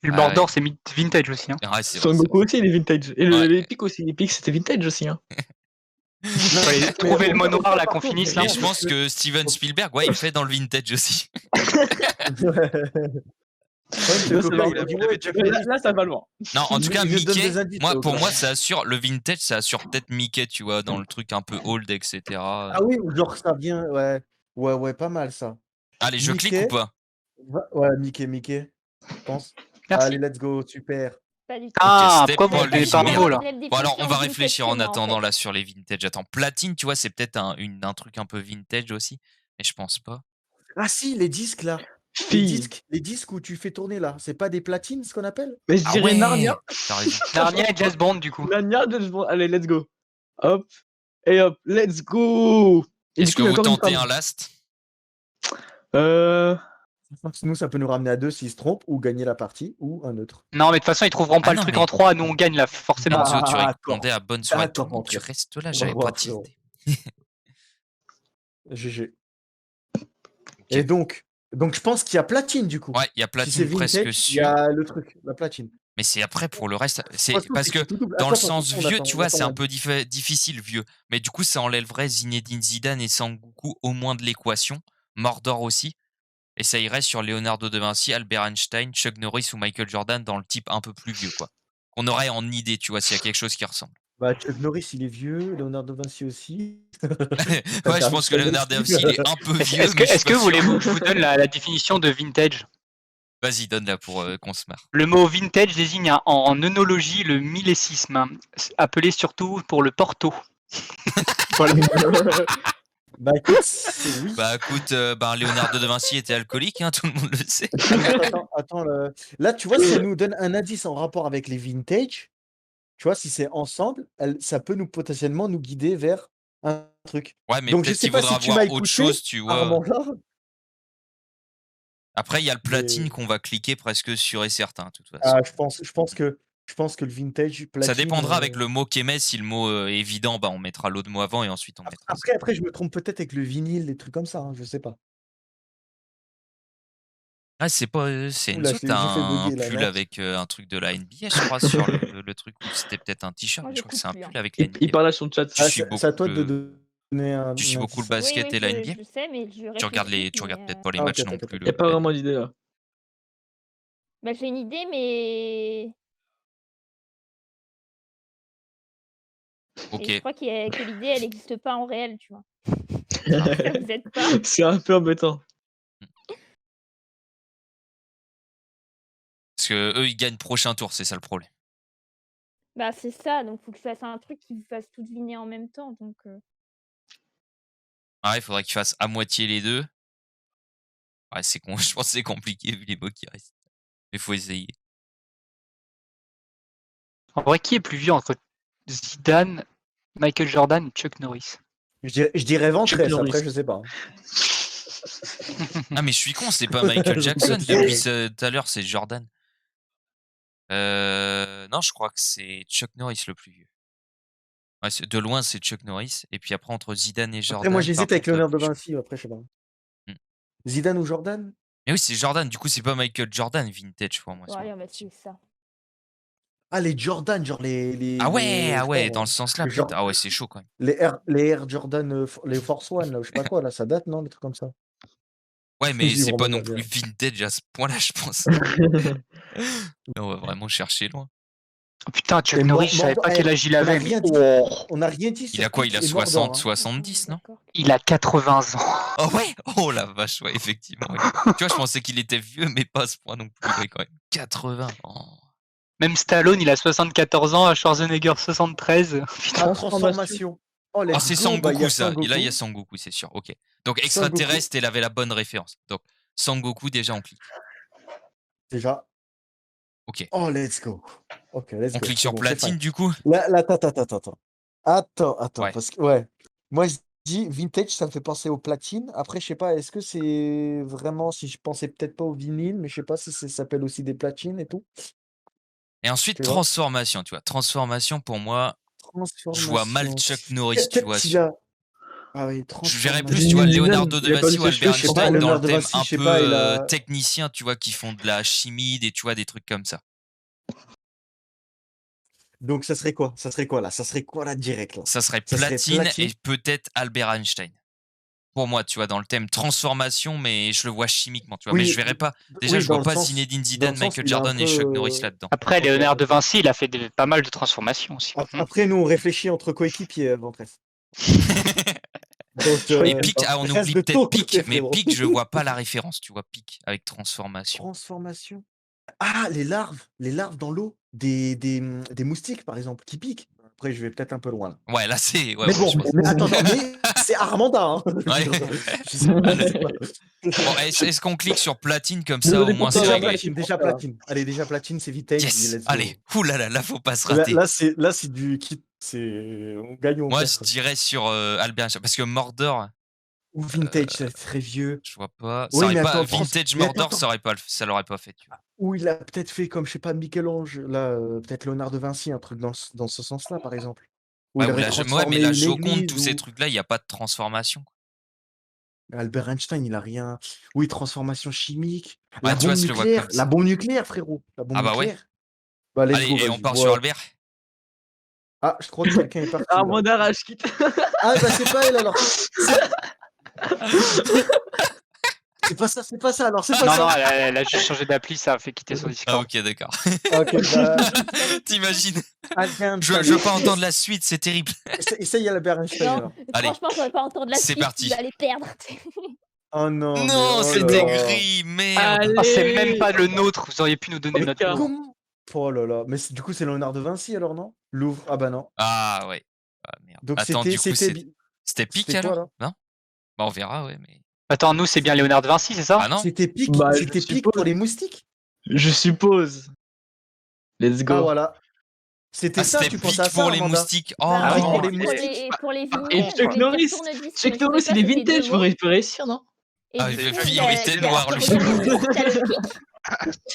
Le Ah Mordor, ouais. c'est vintage aussi. Hein. Ouais, c'est vrai, Son Goku aussi, il est vintage. Et Ouais. l'Epic aussi. L'Epic, c'était vintage aussi. Hein. Fallait trouver le mot noir là qu'on finisse là. Et je pense que Steven Spielberg, ouais, il fait dans le vintage aussi. Là, ça va loin. Non, en tout cas, Je donne Mickey, des indices, pour ouais. moi, ça assure le vintage, ça assure peut-être Mickey, tu vois, dans le truc un peu old, etc. Ah oui, genre ça vient, ouais. Ouais, pas mal ça. Allez, je clique Mickey. ou pas? Ouais, Mickey, je pense. Merci. Allez, let's go, super. Pas du tout. Ah, step pourquoi vous Paul ne donnez pas un Jimmy. mot là? Bon, alors, on va réfléchir en attendant, là, sur les vintage. Attends, platine, tu vois, c'est peut-être un truc un peu vintage aussi, mais je pense pas. Ah si, les disques là. Les disques où tu fais tourner là, c'est pas des platines ce qu'on appelle? Mais je dirais Narnia. T'as raison. Narnia et James Bond du coup. Narnia, allez, let's go. Hop. Et hop, let's go. Et Est-ce du coup, que il y a vous encore une tentez femme. un last? Nous, ça peut nous ramener à 2 s'ils se trompent, ou gagner la partie, ou un autre. Non, mais de toute façon, ils trouveront pas Ah le non, truc mais- en 3. Nous, on gagne là, forcément. Enzo, tu d'accord. répondais à bonne soirée. Tout le D'accord, monde, tu frérot. restes là, On j'avais va pas voir, frérot. tilté. GG. Et donc je pense qu'il y a platine du coup. Ouais, il y a Si c'est platine presque vintage, il y sûr. a le truc, la platine. Mais c'est après pour le reste. C'est Franchement, parce c'est que tout double. dans le Attends, sens attention, on vieux, attend, tu on vois, attend c'est un la- peu difficile, vieux. Mais du coup, ça enlèverait Zinedine Zidane et Sangoku au moins de l'équation. Mordor aussi. Et ça irait sur Leonardo da Vinci, Albert Einstein, Chuck Norris ou Michael Jordan dans le type un peu plus vieux, quoi. On aurait en idée, tu vois, s'il y a quelque chose qui ressemble. Bah, Chuck Norris, il est vieux, Leonardo da Vinci aussi. Ouais, je pense que Einstein Leonardo da aussi. Vinci, il est un peu Est-ce vieux, est-ce que, mais je suis est-ce que pas sûr. voulez-vous que je vous donne la définition de vintage? Vas-y, donne là pour qu'on se marre. Le mot vintage désigne en œnologie le millésisme, appelé surtout pour le Porto. Voilà. Bah écoute, oui. Bah écoute, Leonardo da Vinci était alcoolique, hein, tout le monde le sait. Attends, là, tu vois, si elle nous donne un indice en rapport avec les vintage, tu vois, si c'est ensemble, ça peut nous potentiellement nous guider vers un truc. Ouais, mais Donc, je peut-être sais qu'il pas voudra si tu voir m'as autre écouté, chose, tu vois. Armand-là. Après, il y a le platine Mais- qu'on va cliquer presque sûr et certain, de toute façon. Ah, je pense que le vintage platine. Ça dépendra avec le mot qu'émet. Si le mot est évident, on mettra l'autre mot avant et ensuite on mettra ça. Après, je me trompe peut-être avec le vinyle, des trucs comme ça, hein, je sais pas. Ah, c'est pas. C'est Oula, Enzo, j'ai t'as fait un bugger, là, pull non. avec un truc de la NBA, je crois, sur le truc. Ou c'était peut-être un t-shirt, Moi, mais je crois que j'écoute c'est un plus, hein. pull avec la Il NBA. parle à son chat. Tu suis C'est à beaucoup toi de le, donner un tu suis beaucoup le indice. basket Oui, et la NBA. je sais, mais je Tu regardes réfléchis, tu regardes mais, peut-être pas les Ah, ok, matchs non ok, plus. ok. Il n'y a pas vraiment d'idée là. Bah, j'ai une idée, mais Ok. et je crois que l'idée, elle n'existe pas en réel, tu vois. Ah. Ça vous aide pas. C'est un peu embêtant. Parce que eux, ils gagnent prochain tour, c'est ça le problème. Bah, c'est ça, donc faut que je fasse un truc qui vous fasse tout deviner en même temps, donc Ah, il faudrait qu'ils fassent à moitié les deux. Ouais, c'est con. Je pense que c'est compliqué vu les mots qui restent. Mais faut essayer. En vrai, qui est plus vieux entre Zidane, Michael Jordan et Chuck Norris? Je dirais Ventress, Norris. après, je sais pas. Ah, mais je suis con, c'est pas Michael Jackson depuis tout à l'heure, c'est Jordan. Non, je crois que c'est Chuck Norris le plus vieux. Ouais, de loin, c'est Chuck Norris. Et puis après, entre Zidane et Jordan. Après, moi, j'hésite par avec contre, Leonardo da Vinci, après, je sais pas. Hmm. Zidane ou Jordan? Mais oui, c'est Jordan. Du coup, c'est pas Michael Jordan vintage pour moi. bon, allez, on va suivre ça. Ah, les Jordan, genre les. Ah ouais, frères, dans le sens là, les peut-être. Jor- Ah ouais, c'est chaud quand même. Les Air Jordan, les Force One, là, ou je sais pas quoi, là, ça date, non? Des trucs comme ça. Ouais, mais J'ai c'est pas vraiment non bien. plus vintage à ce point-là, je pense. On va vraiment chercher loin. Oh putain, Chuck Et Norris, je savais Mordor, pas quel âge il on a avait. rien mais- dit. Oh, On n'a rien dit Il sur a quoi? Pic Il a et 60, Mordor, hein. 70, non? D'accord. il a 80 ans. Oh ouais? Oh la vache, ouais, effectivement. Oui. Tu vois, je pensais qu'il était vieux, mais pas à ce point non plus. Ouais, quand même. 80. Oh. Même Stallone, il a 74 ans, Schwarzenegger 73. Ah, transformation. Oh, Ah, let's c'est go, bah, il y Sangoku, a ça. Et là, il y a Sangoku. Sangoku, c'est sûr. Ok. Donc, Sangoku. extraterrestre, elle avait la bonne référence. Donc, Sangoku, déjà, on clique. Déjà. Ok. Oh, let's go. Ok, let's On go. clique C'est sur bon, c'est platine, fine. du coup. Là, attends, Ouais. parce que, ouais. Moi, je dis vintage, ça me fait penser au platine. Après, je sais pas, est-ce que c'est vraiment, si je pensais peut-être pas au vinyle, mais je sais pas si ça s'appelle aussi des platines et tout. Et ensuite, Tu vois? transformation, tu vois. Transformation, pour moi, je vois mal Transformation. Chuck Norris, tu vois. Peut-être qu'il a. Ah oui, Je verrais transformation. plus, tu vois, Zidane, Leonardo il a da perdu Vinci ou ses Albert cheveux, je sais pas, Einstein dans le Leonardo da thème Vinci, un je sais peu pas, il a. technicien, tu vois, qui font de la chimie, tu vois, des trucs comme ça. Donc, ça serait quoi? Ça serait quoi là? Ça serait quoi là direct là? Ça serait Ça serait platine platine. et peut-être Albert Einstein. Pour moi, tu vois, dans le thème transformation, mais je le vois chimiquement, tu vois. Mais je verrais pas. Déjà, Oui, je dans vois le pas sens, Zinedine dans Zidane, le sens, Michael il a un Jordan et peu. Chuck Norris là-dedans. Après, Ok, Léonard de ok. Vinci, il a fait pas mal de transformations aussi. Après, nous, on réfléchit entre coéquipiers, Ventress. Donc, Et Pic, on reste oublie de ton peut-être Pic, côté, mais frérot. Pic, je vois pas la référence, tu vois, Pic avec transformation. Transformation. Ah, les larves dans l'eau des moustiques, par exemple, qui piquent. Après, je vais peut-être un peu loin là. Ouais, là, c'est. Ouais, Mais ouais, bon, je pense. mais attends, mais c'est Armanda, hein. Ouais. Je sais pas, je sais pas. Bon, est-ce qu'on clique sur platine comme ça, Désolé au moins pour c'est toi, réglé. Déjà platine. Allez, déjà platine, c'est vintage. Yes. Let's go. Allez. Ouh là, faut pas se Là, rater. là, c'est du kit. C'est on gagne ou on Moi, perd, je quoi. dirais sur Albert Einstein, parce que Mordor, Ou vintage, c'est très vieux. je vois pas. Ça Oui, aurait mais pas attends, vintage mais Mordor, attends. ça l'aurait pas fait. Tu vois. Ou il a peut-être fait comme, je sais pas, Michel-Ange, là, peut-être Léonard de Vinci, un truc dans ce sens-là, par exemple. Où Ouais, il ou aurait ouais, mais transformé la une Joconde, église, tous ces ou trucs-là, il n'y a pas de transformation. Albert Einstein, il a rien. Oui, transformation chimique. Ouais, La tu vois, bombe je le vois nucléaire, comme ça. la bombe nucléaire, frérot. La bombe Ah bah ouais. nucléaire. Bah, let's Allez, go, et on vas-y. part Ouais. sur Albert. Ah, je crois que quelqu'un est parti. Ah, là. mon arrache quitte. Ah, bah, c'est pas elle alors. C'est pas ça, c'est pas ça alors, c'est pas Non, ça. non, elle a juste changé d'appli, ça a fait quitter son Ah, Discord. ok, d'accord. Ok, bah, T'imagines? Albert Je Einstein. veux pas entendre la suite, c'est terrible. Essaye Albert Einstein Non, alors. Allez. franchement, j'aurais pas entendre la C'est suite, parti. tu vas aller perdre. Oh non, mais Non, oh c'était là. gris, merde. Ah, c'est Allez. même pas le nôtre, vous auriez pu nous donner Mais notre car- tour. Comment? Oh là là, mais du coup c'est Léonard de Vinci alors non? Louvre, ah bah non. Ah ouais. Ah, merde. Donc Attends, c'était du coup, c'était c'était Pic c'était quoi alors? là? Non? Bah, on verra, ouais, mais. Attends, nous, c'est bien Léonard de Vinci, c'est ça? Ah non? C'était pique, Bah, je c'était pique suppose. pour les moustiques? Je suppose. Let's go. Ah voilà. C'était Ah, ça, c'était tu pensais à Pic ça, pour les Amanda? moustiques. Oh, Bah, Ah oui, en pour fait, les pour moustiques. pour les Par vinyles, Et contre, je Chuck voulais dire Norris, tourne-disque, Chuck mais je Norris, trouvais il est pas, c'était vintage, deux je mots. pourrais réussir, non? Et Ah, du il veut coup, vivre, il était noir, pour lui. lire les disques, t'as le pic.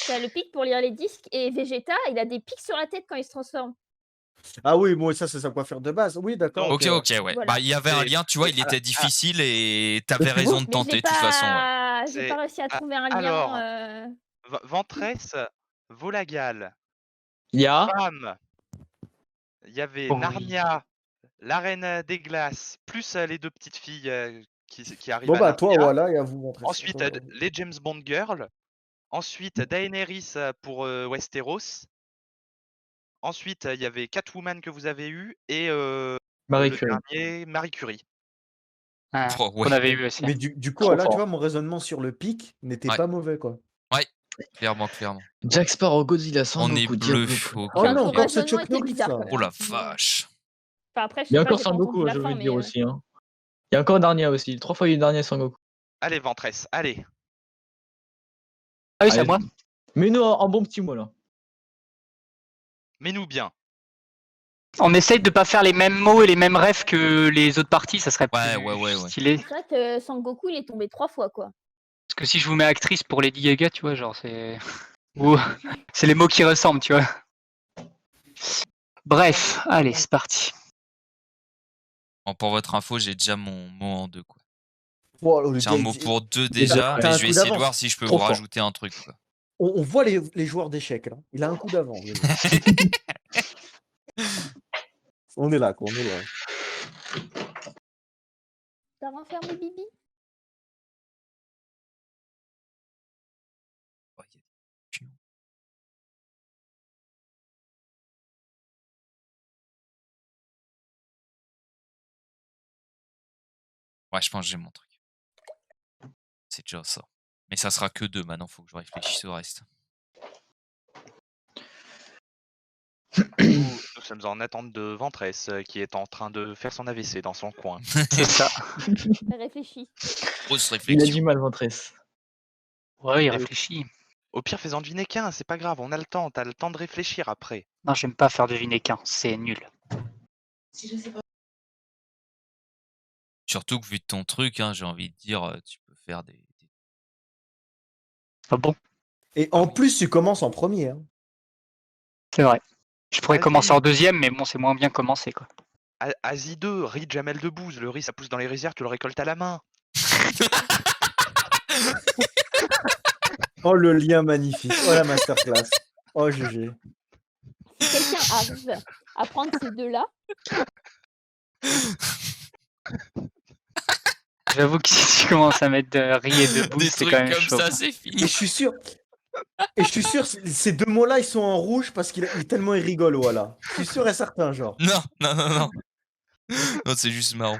T'as le pic pour lire les disques, et Vegeta, il a des pics sur la tête quand il se transforme. Ah oui, moi ça c'est sa coiffure de base. Oui, d'accord. Ok, ok, ouais. Voilà. Bah, il y avait un Et- lien, tu vois, et il était difficile et Mais t'avais tu raison vois de Mais tenter, de toute façon, ouais. j'ai C'est- pas réussi à ah, trouver un alors, lien. Ventress, Volagal, Il y a. Femme, il y avait Oh oui. Narnia, la Reine des Glaces, plus les deux petites filles qui arrivent Bon à bah toi Narnia. voilà et à vous montrer. Ensuite, les James Bond Girls. Ensuite, Daenerys pour Westeros. Ensuite, il y avait Catwoman que vous avez eu et Marie le Curie. dernier, Marie Curie. Ah, Oh, ouais. qu'on avait eu aussi. Mais du coup Trop là tu fort. vois mon raisonnement sur le pic n'était Ouais. pas mauvais quoi. Clairement, clairement. Jack Sparrow, Godzilla, Sangoku, On est bleu. Diablo. Ok, Oh non, Ton ok. encore ce raisonnement Chuck était Norris bizarre, là. quand Oh même. la vache. Enfin, après, je Il y a sais pas, encore j'ai pas entendu Sangoku, la je fin, veux mais dire aussi. Hein. Il y a encore Narnia aussi. 3 fois il y a eu Narnia Sangoku. Allez, Ventress, allez. Ah oui, c'est à Allez. moi. Mets-nous en bon petit mot là. Mets-nous bien. On essaye de pas faire les mêmes mots et les mêmes rêves que les autres parties, ça serait Ouais, plus ouais. stylé. c'est vrai que Sangoku, il est tombé 3 fois, quoi. Parce que si je vous mets actrice pour Lady Gaga, tu vois, genre c'est. Ou c'est les mots qui ressemblent, tu vois. Bref, allez, c'est parti. Bon, pour votre info, j'ai déjà mon mot en 2, quoi. Oh, le J'ai gars, un mot il- pour 2 Déjà, déjà, t'as mais un je vais coup essayer de d'avance. voir si je peux Trop vous fort. rajouter un truc, quoi. On voit les joueurs d'échecs là. Il a un coup d'avance. le gars. On est là quoi, on est là. T'as renfermé Bibi? Oh, il y a des pions. Ouais, je pense que j'ai mon truc. C'est déjà ça. Mais ça sera que 2 maintenant, faut que je réfléchisse au reste. Nous sommes en attente de Ventress qui est en train de faire son AVC dans son coin. C'est ça. Réfléchis. Grosse Il a réflexion. du mal, Ventress. Ouais, il Et- réfléchit. Au pire, fais-en deviner qu'un, c'est pas grave, on a le temps, t'as le temps de réfléchir après. Non, j'aime pas faire deviner qu'un, c'est nul. Surtout que vu de ton truc, hein, j'ai envie de dire, tu peux faire des... Ah bon, Et en plus tu commences en premier. Hein. c'est vrai. Je pourrais Vas-y. commencer en deuxième, mais bon, c'est moins bien commencé, quoi. Asie 2, riz Jamel Debbouze, le riz ça pousse dans les rizières, tu le récoltes à la main. Oh le lien magnifique. Oh la masterclass. Oh GG. Si quelqu'un arrive à prendre ces deux-là, J'avoue que si tu commences à mettre de riz et de des bouse, c'est trucs quand même comme chaud. ça, c'est Et fini. je suis sûr. Et je suis sûr, ces deux mots-là, ils sont en rouge parce tellement il rigole, voilà. Je suis sûr et certain, genre. Non. Non, c'est juste marrant.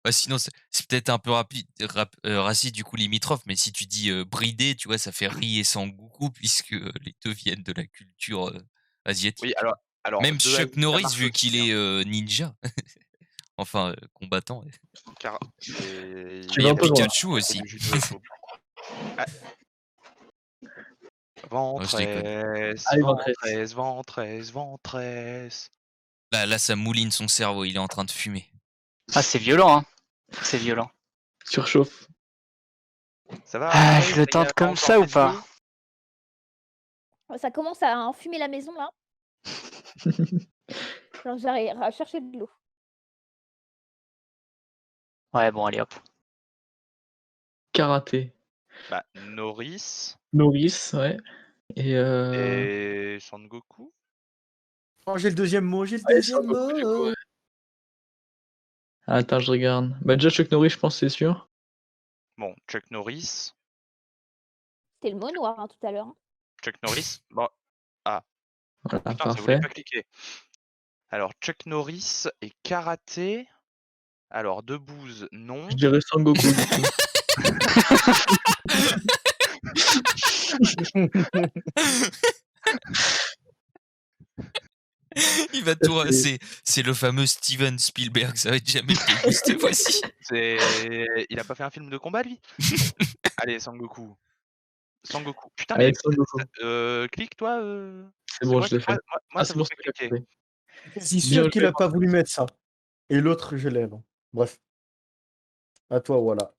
Ouais, sinon, c'est peut-être un peu raciste, du coup, limitrophe, mais si tu dis bridé, tu vois, ça fait riz et Sangoku, puisque les deux viennent de la culture asiatique. Oui, alors Même de Chuck Asie, ça Norris, marche vu aussi, qu'il hein, est ninja, enfin, combattant, car Tu il y vas a un peu loin. Pikachu aussi. du judo et tout. Ah. je déconne. Ventress, Ventress. Là, ça mouline son cerveau, il est en train de fumer. Ah, c'est violent, hein. C'est violent. Surchauffe. Ça va? Ah, Ventress, je le t'as tente comme encore ça ou fait pas? jouer ça commence à enfumer la maison, là. Alors, j'arrive à chercher de l'eau. Ouais, bon, allez, hop. Karaté. Bah, Norris Norris, ouais. Et et Son Goku. Oh, j'ai le deuxième mot, j'ai le Ouais, deuxième Sangoku, du coup, mot. ouais. Attends, je regarde. Bah, déjà, Chuck Norris, je pense, c'est sûr. Bon, Chuck Norris. C'était le mot noir hein, tout à l'heure. Chuck Norris. Bon, Voilà, putain, ça voulait parfait. pas cliquer. Alors, Chuck Norris et karaté. Alors, Debouze, non. Je dirais Sangoku, du coup. Il va Ça, tout. c'est- C'est le fameux Steven Spielberg, ça va être jamais le début cette fois-ci. Il a pas fait un film de combat, lui? Allez, Sangoku. Sangoku. Putain, Allez, mais Sangoku. clique, toi. C'est bon, je l'ai fait. Moi, Ah, ça c'est me bon, fait c'est cliquer. fait. Je suis Bien sûr qu'il joué, a pas voulu mettre ça. Et l'autre, je lève. Bref. À toi, voilà.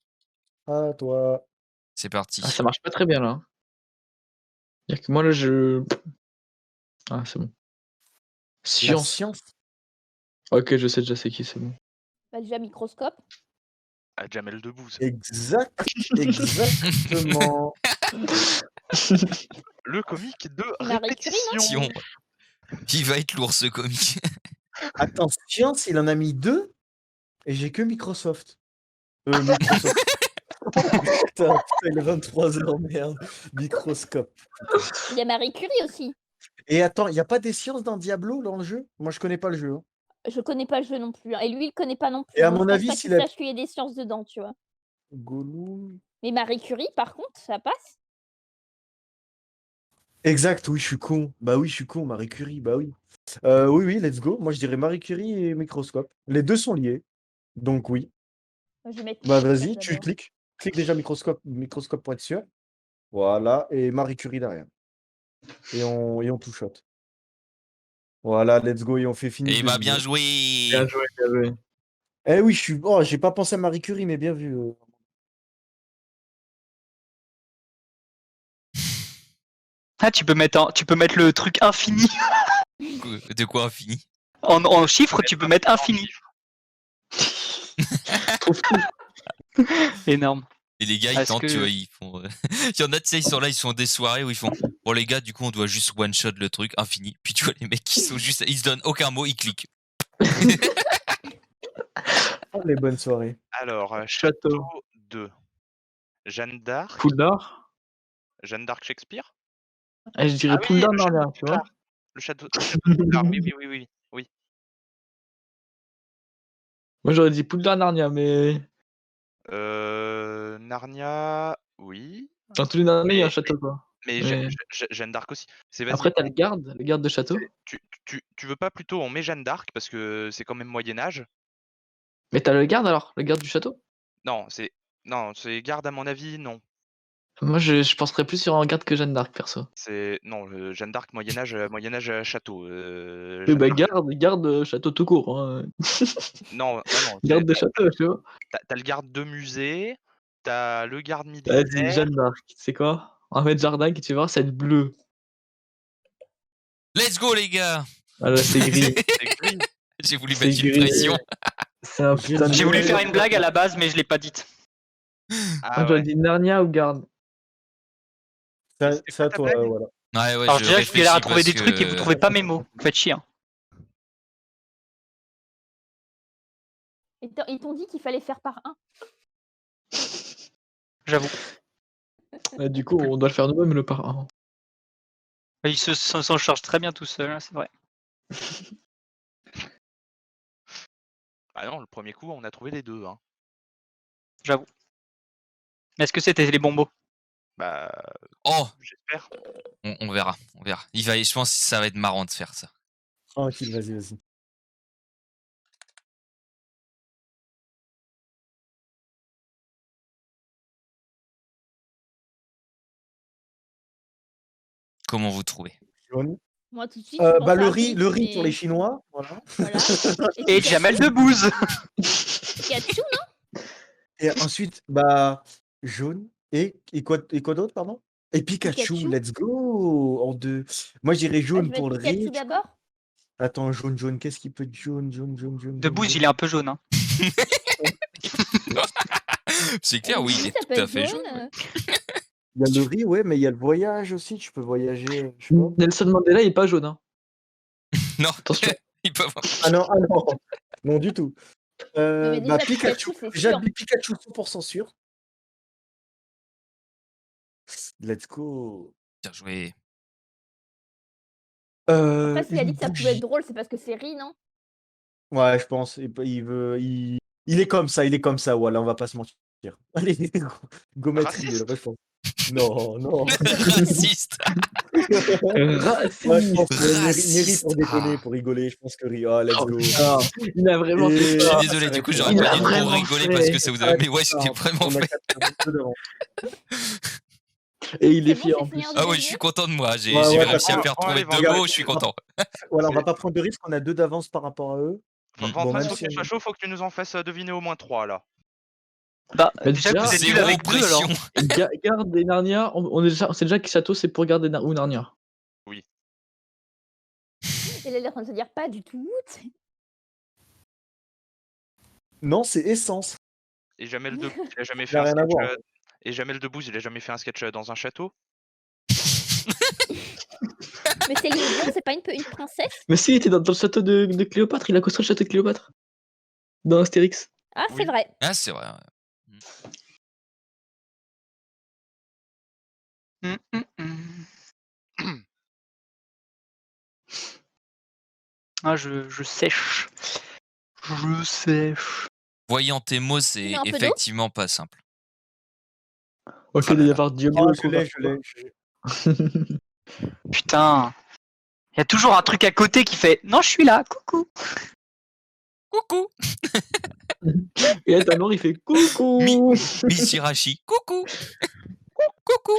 À toi. C'est parti. Ah, ça marche pas très bien, là. C'est-à-dire que moi, là, je... Ah, c'est bon. La Science. science. Ok, je sais déjà c'est qui, c'est bon. Bah, déjà, microscope. À Jamel Debbouze. Exactement. Le comique de Marie Curie, non répétition. Il va être lourd ce comique. Attends, science, il en a mis 2 et j'ai que Microsoft. Microsoft. Putain, il est 23h, merde. Microscope. Il y a Marie Curie aussi. Et attends, il n'y a pas des sciences dans Diablo dans le jeu? Moi, je connais pas le jeu. Hein. Je connais pas le jeu non plus. Hein. Et lui, il connaît pas non plus. Et à hein, donc mon je pense avis, pas s'il qu'il a- sache qu'il y a des sciences dedans, tu vois. Gollum. Mais Marie Curie, par contre, ça passe. Exact, oui, je suis con. Bah oui, je suis con, Marie Curie, bah oui. Oui, let's go. Moi, je dirais Marie Curie et microscope. Les deux sont liés. Donc oui. Moi, je vais mettre Bah microscope vas-y, tu d'abord. cliques. Clique déjà microscope pour être sûr. Voilà, et Marie Curie derrière. Et on tout shot. Voilà, let's go, et on fait fini Et bah de bien vie. joué. Bien joué, bien joué. Eh oui, Oh, j'ai pas pensé à Marie Curie, mais bien vu. Ah, tu peux mettre le truc infini. De quoi infini? En chiffres, tu peux mettre infini. Énorme. Et les gars, ils Est-ce tentent, que- tu vois, ils font. Il y en a, tu sais, ils sont là, ils sont des soirées où ils font. Bon, les gars, du coup, on doit juste one shot le truc, infini. Puis tu vois, les mecs, ils sont juste. Ils se donnent aucun mot, ils cliquent. Oh, les bonnes soirées. Alors, Château. Château de Jeanne d'Arc. Poudlard. Jeanne d'Arc Shakespeare. Eh, je dirais Ah oui, Poudlard le château Narnia, de tu vois. Poudlard. Le château de Poudlard. Oui. Moi, j'aurais dit Poudlard Narnia, mais Narnia, oui. dans tous les Narnia, il y a un Mais- château, quoi. Mais Ouais. Jeanne d'Arc aussi. C'est vas-y. Après, t'as le garde de château. Tu veux pas plutôt on met Jeanne d'Arc parce que c'est quand même Moyen Âge. Mais t'as le garde alors, le garde du château. Non, c'est garde à mon avis, non. Moi, je penserais plus sur un garde que Jeanne d'Arc, perso. C'est non, Jeanne d'Arc Moyen Âge château. Oui, Jeanne bah, d'Arc- garde château tout court. Hein. Non, Garde de château, tu vois. T'as le garde de musée, t'as le garde Vas-y, militaire. Jeanne d'Arc. C'est quoi? On va mettre jardin qui tu vas voir, ça va être bleu. Let's go, les gars. Ah là, c'est gris. C'est gris. J'ai voulu C'est mettre une gris. pression. C'est un putain de. J'ai voulu Ouais. faire une blague à la base, mais je l'ai pas dite. Ah J'aurais ouais. dit Narnia ou garde. C'est à toi, blague voilà. Ouais, Alors déjà, je galère à trouver des réfléchis trucs et vous parce trouvez pas mes mots. Vous faites chier. Hein. Ils t'ont dit qu'il fallait faire par 1. J'avoue. Du coup, on doit le faire nous-mêmes le par un. Il s'en charge très bien tout seul, hein, c'est vrai. Ah non, le premier coup, on a trouvé les deux. Hein. J'avoue. Est-ce que c'était les bons mots? Bah, Oh, j'espère. on verra, on verra. Je pense que ça va être marrant de faire ça. Tranquille, vas-y. Comment vous trouvez? Jaune. Moi, tout de suite. je pense Bah, le à riz mais- pour les Chinois, voilà. Voilà. Et Jamel Debbouze. Pikachu, non? Et ensuite, bah, jaune. Et quoi d'autre, pardon? Et Pikachu, Pikachu. let's go! En deux. Moi, je dirais Je jaune vais pour le mettre Pikachu riz. d'abord. Attends, jaune. Qu'est-ce qui peut être jaune? Debbouze, il est un peu jaune. Hein. C'est clair, oui, il est Ça tout peut à être fait jaune. jaune. Il y a le riz, ouais, mais il y a le voyage aussi. Tu peux voyager, je sais pas. Nelson Mandela, il est pas jaune. Hein. Non, Attention. ils peuvent. Ah non, non du tout. Non, mais déjà, Pikachu, Pikachu, c'est déjà sûr. Pikachu 100% sûr. Let's go. Bien joué. Après, s'il a Une dit que ça pouvait être bougie. drôle, c'est parce que c'est ri, non? Ouais, je pense. Il est comme ça, voilà, on va pas se mentir. Allez, go mettre il est là, Raciste. je pense. Non, non. Raciste. Raciste. Ouais, je pense que Neri pour Raciste. déconner, Ah. pour rigoler, je pense que let's Oh go. putain, il a vraiment Et- fait Je suis ça. désolé, du coup, j'aurais Il pas a dit pour vraiment rigoler fait. parce que ça vous a. Mais ouais, ça, je l'ai vraiment on a fait. 4 d'avance. Et il est C'est bon, fier c'est en plus. Seigneur Ah des ouais, je suis Anneaux? content de moi. J'ai Ouais, ouais, réussi à t'as- faire Bon, trouver allez, 2 Regarde, mots, je suis content. Voilà, on va pas prendre de risque, on a 2 d'avance par rapport à eux. Mm. Bon, même Vincent, si qu'elle soit chaud, faut que tu nous en fasses deviner au moins 3 là. Bah, Mais déjà que déjà, vous êtes nul Zéro avec 2 alors. pression. Garde et Narnia, on sait déjà que Château c'est pour garder ou Narnia. Il est en train de se dire pas du tout. Non, c'est Essence. Et Jamel Debbouze, il a jamais Ça fait n'a un rien à sketch. voir. Et Jamel Debbouze, il a jamais fait un sketch dans un château. Mais Céline Dion, c'est pas une princesse? Mais si, il était dans le château de Cléopâtre, il a construit le château de Cléopâtre. Dans Astérix. Ah, Oui. c'est vrai. Ah, c'est vrai. Ouais. Hum, hum, hum. Ah, je sèche. Je sèche. Voyant tes mots, c'est mets un peu d'eau effectivement pas simple. Ok, Ah là il y là. avoir Diablo Ah, et je l'ai. Putain. Il y a toujours un truc à côté qui fait non, je suis là, coucou. Coucou. Et là, t'as Noir, il fait coucou. Miss Hirashi. Coucou. Coucou.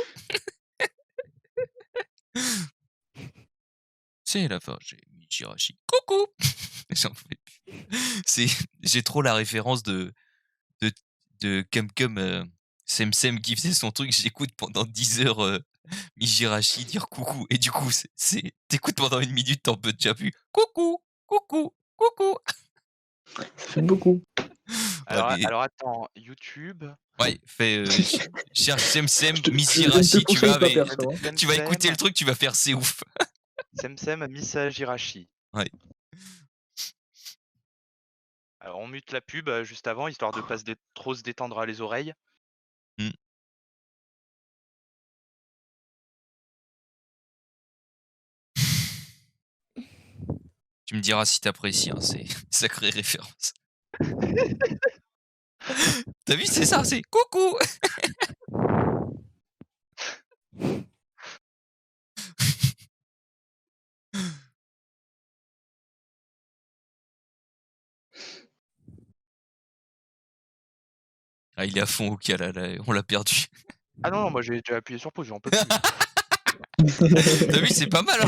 C'est la fin, j'ai Miss Hirashi. Coucou. J'en fais plus. J'ai trop la référence de Cum Sem qui faisait son truc, j'écoute pendant 10 heures Mijirashi dire coucou, et du coup, t'écoutes pendant 1 minute, t'en peux déjà plus. Coucou, coucou, coucou. Ça fait beaucoup. Alors attends, YouTube. Ouais, cherche Sem Je te Mijirashi, tu conseille vas, pas mais perso. Hein. tu vas écouter le truc, tu vas faire c'est ouf. Semsem Miss Jirachi. Ouais. Alors on mute la pub juste avant, histoire de pas trop se détendre à les oreilles. Mm. Tu me diras si t'apprécies, hein, c'est sacrée référence. T'as vu, c'est ça, c'est coucou. Ah, il est à fond au cas là, on l'a perdu. Ah non, moi j'ai déjà appuyé sur pause, j'en peux plus. T'as vu, c'est pas mal. Hein.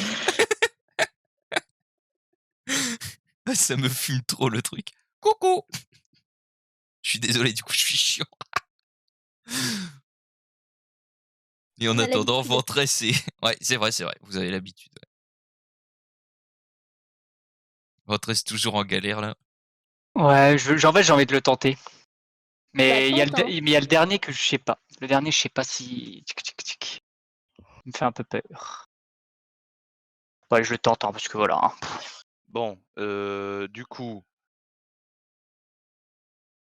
Ça me fume trop le truc. Coucou. Je suis désolé, du coup, je suis chiant. Et en On a attendant, l'habitude. Ventress, c'est. Ouais, c'est vrai, vous avez l'habitude. Ouais. Ventress toujours en galère là. Ouais, en fait, j'ai envie de le tenter. Mais Bah, il y a tente, hein. il y a le dernier que je sais pas. Le dernier, je sais pas si. Il me fait un peu peur. Ouais, je le tente, hein, parce que voilà. Hein. Bon, du coup,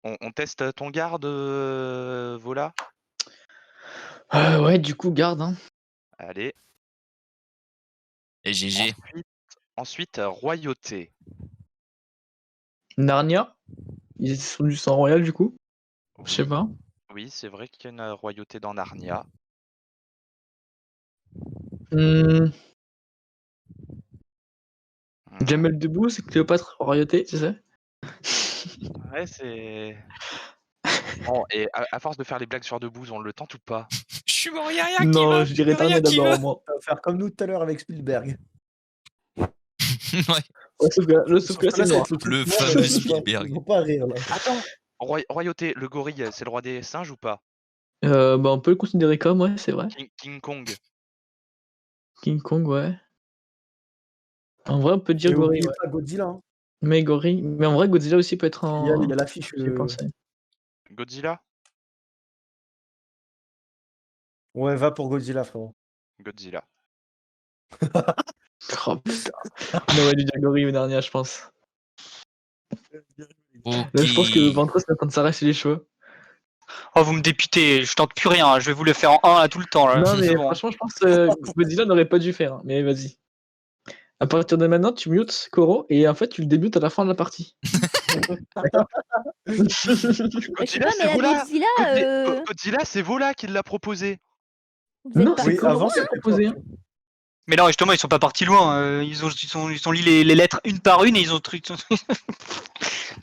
on teste ton garde, Vola. Ouais, du coup, garde. Hein. Allez. Et GG. Ensuite, royauté. Narnia. Ils sont du sang royal, du coup. Je sais pas. Oui, c'est vrai qu'il y a une royauté dans Narnia. Jamel Debbouze, c'est Cléopâtre royauté, tu sais. Ouais, c'est. Bon, et à force de faire les blagues sur Debbouze, on le tente ou pas? Je suis mort, y'a rien qui Non, va. je dirais Y'a rien Narnia qui d'abord, va. moi. Ça va faire comme nous tout à l'heure avec Spielberg. Ouais, Ouais, sauf que là, c'est noir. Le fameux Spielberg. Ils vont pas rire là. Attends, royauté, le gorille, c'est le roi des singes ou pas? Bah, on peut le considérer comme, ouais, c'est vrai. King Kong. King Kong, ouais. En vrai, on peut dire Et gorille, oubliez ouais. pas Godzilla. Hein. Mais gorille. Mais en vrai, Godzilla aussi peut être Il y a en. l'affiche. J'ai pensé. Godzilla? Ouais, va pour Godzilla, frérot. Godzilla. Oh putain. On aurait dû dire Gorille ou Narnia, je pense. Ok. Là, je pense que Ventros est en train de s'arracher les cheveux. Oh, vous me députez, je tente plus rien, hein, je vais vous le faire en 1 là tout le temps. Là. Non, mais C'est bon. franchement, je pense que Godzilla n'aurait pas dû faire. Mais vas-y. À partir de maintenant, tu mutes Koro et en fait, tu le débutes à la fin de la partie. Mais je sais Godzilla, pas, c'est mais la Vola. Godzilla, Godzilla, c'est Vola qui l'a proposé. vous êtes Non, pas c'est Oui, Koro avant, qui l'a c'était proposé. toi. Mais non, justement, ils sont pas partis loin. Ils ont lu les lettres une par une et ils ont truc.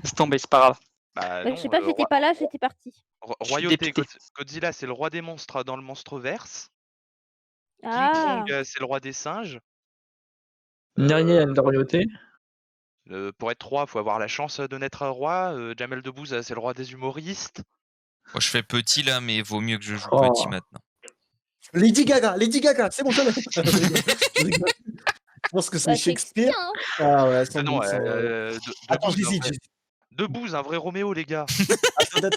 C'est tombé, c'est pas grave. Bah Je non, sais pas, j'étais pas là, j'étais parti. Je suis Royauté, dépité. Godzilla, c'est le roi des monstres dans le Monstroverse. King Ah, Kong, c'est le roi des singes. Narnia, elle a la royauté. Pour être roi, faut avoir la chance de naître roi. Jamel Debbouze, c'est le roi des humoristes. Moi, je fais petit là, mais vaut mieux que je joue Oh. petit maintenant. Lady Gaga, c'est bon, je l'ai. Je rigole. Je pense que c'est bah, Shakespeare. hein. Ah ouais, Ah non, Attends, Debbouze, j'hésite. Debbouze, un vrai Roméo, les gars. Attendez.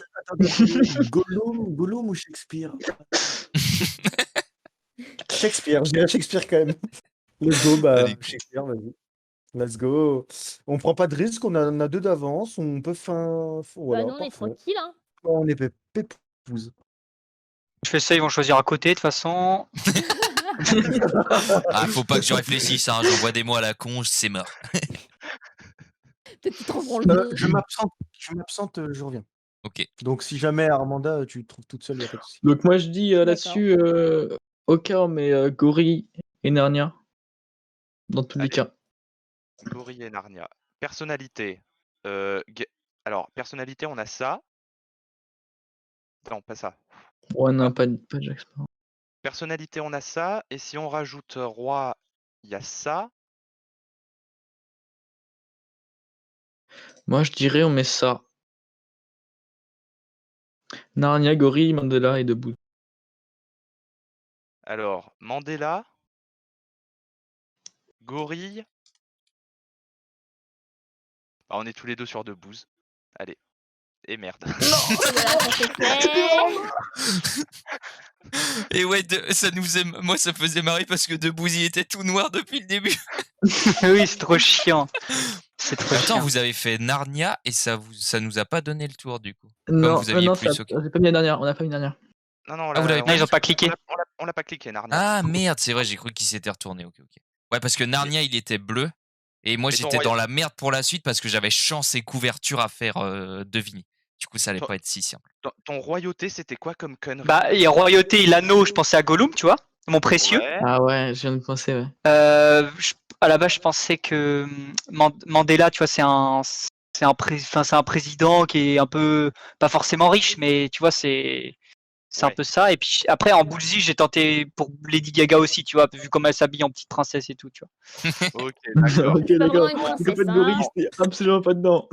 Gollum ou Shakespeare? Shakespeare, je dirais Shakespeare quand même. Let's go, bah, Allez. Shakespeare, vas-y. Let's go. On prend pas de risque, on a 2 d'avance, on peut faire. Voilà, Bah, nous, on est parfait. tranquille. Hein. On est pépouze. Je fais ça, ils vont choisir à côté de toute façon. Ah, faut pas que je réfléchisse, hein. J'envoie des mots à la con, c'est mort. Peut-être qu'ils trouveront le nom. Je m'absente, je reviens. Ok. Donc si jamais Armanda, tu te trouves toute seule, il n'y a pas de souci. Donc moi, je dis là-dessus, au cas on met Gorille et Narnia. Dans tous les Allez. cas. Gorille et Narnia. Personnalité. Alors, personnalité, on a ça. Non, pas ça. Ouais, non, pas Jack Sparrow. Personnalité, on a ça. Et si on rajoute roi, il y a ça. Moi, je dirais on met ça. Narnia, Gorille, Mandela et Debout. Alors, Mandela. Gorille. Ah, on est tous les deux sur Debbouze. Allez. Et merde. Voilà, ça c'est fait. Et ouais, moi ça faisait marrer parce que Debbouze il était tout noir depuis le début. Oui, c'est trop chiant. C'est trop Attends, chiant. vous avez fait Narnia et ça nous a pas donné le tour du coup. Non, vous aviez non, plus, ok. j'ai pas mis la dernière. On a pas mis la dernière. Non, Ah, vous l'avez Non, ils ont pas cliqué. On l'a pas cliqué, Narnia. Ah merde, c'est vrai, j'ai cru qu'il s'était retourné. Ok. Ouais, parce que Narnia il était bleu et moi Mais ton j'étais dans royaume- la merde pour la suite parce que j'avais chance et couverture à faire deviner. Du coup, ça allait Toi- pas être si simple. Ton royauté, c'était quoi comme connerie? Bah, et royauté, l'anneau, je pensais à Gollum, tu vois, mon précieux. Ouais. Ah ouais, je viens de penser, ouais. À la base, je pensais que Mandela, tu vois, c'est un président qui est un peu, pas forcément riche, mais tu vois, c'est un Ouais. peu ça. Et puis après, en Boulzy, j'ai tenté pour Lady Gaga aussi, tu vois, vu comment elle s'habille en petite princesse et tout, tu vois. Ok, d'accord. Ok, C'est pas d'accord. vraiment une Donc en fait, princesse, hein. Gorille, c'était absolument pas dedans.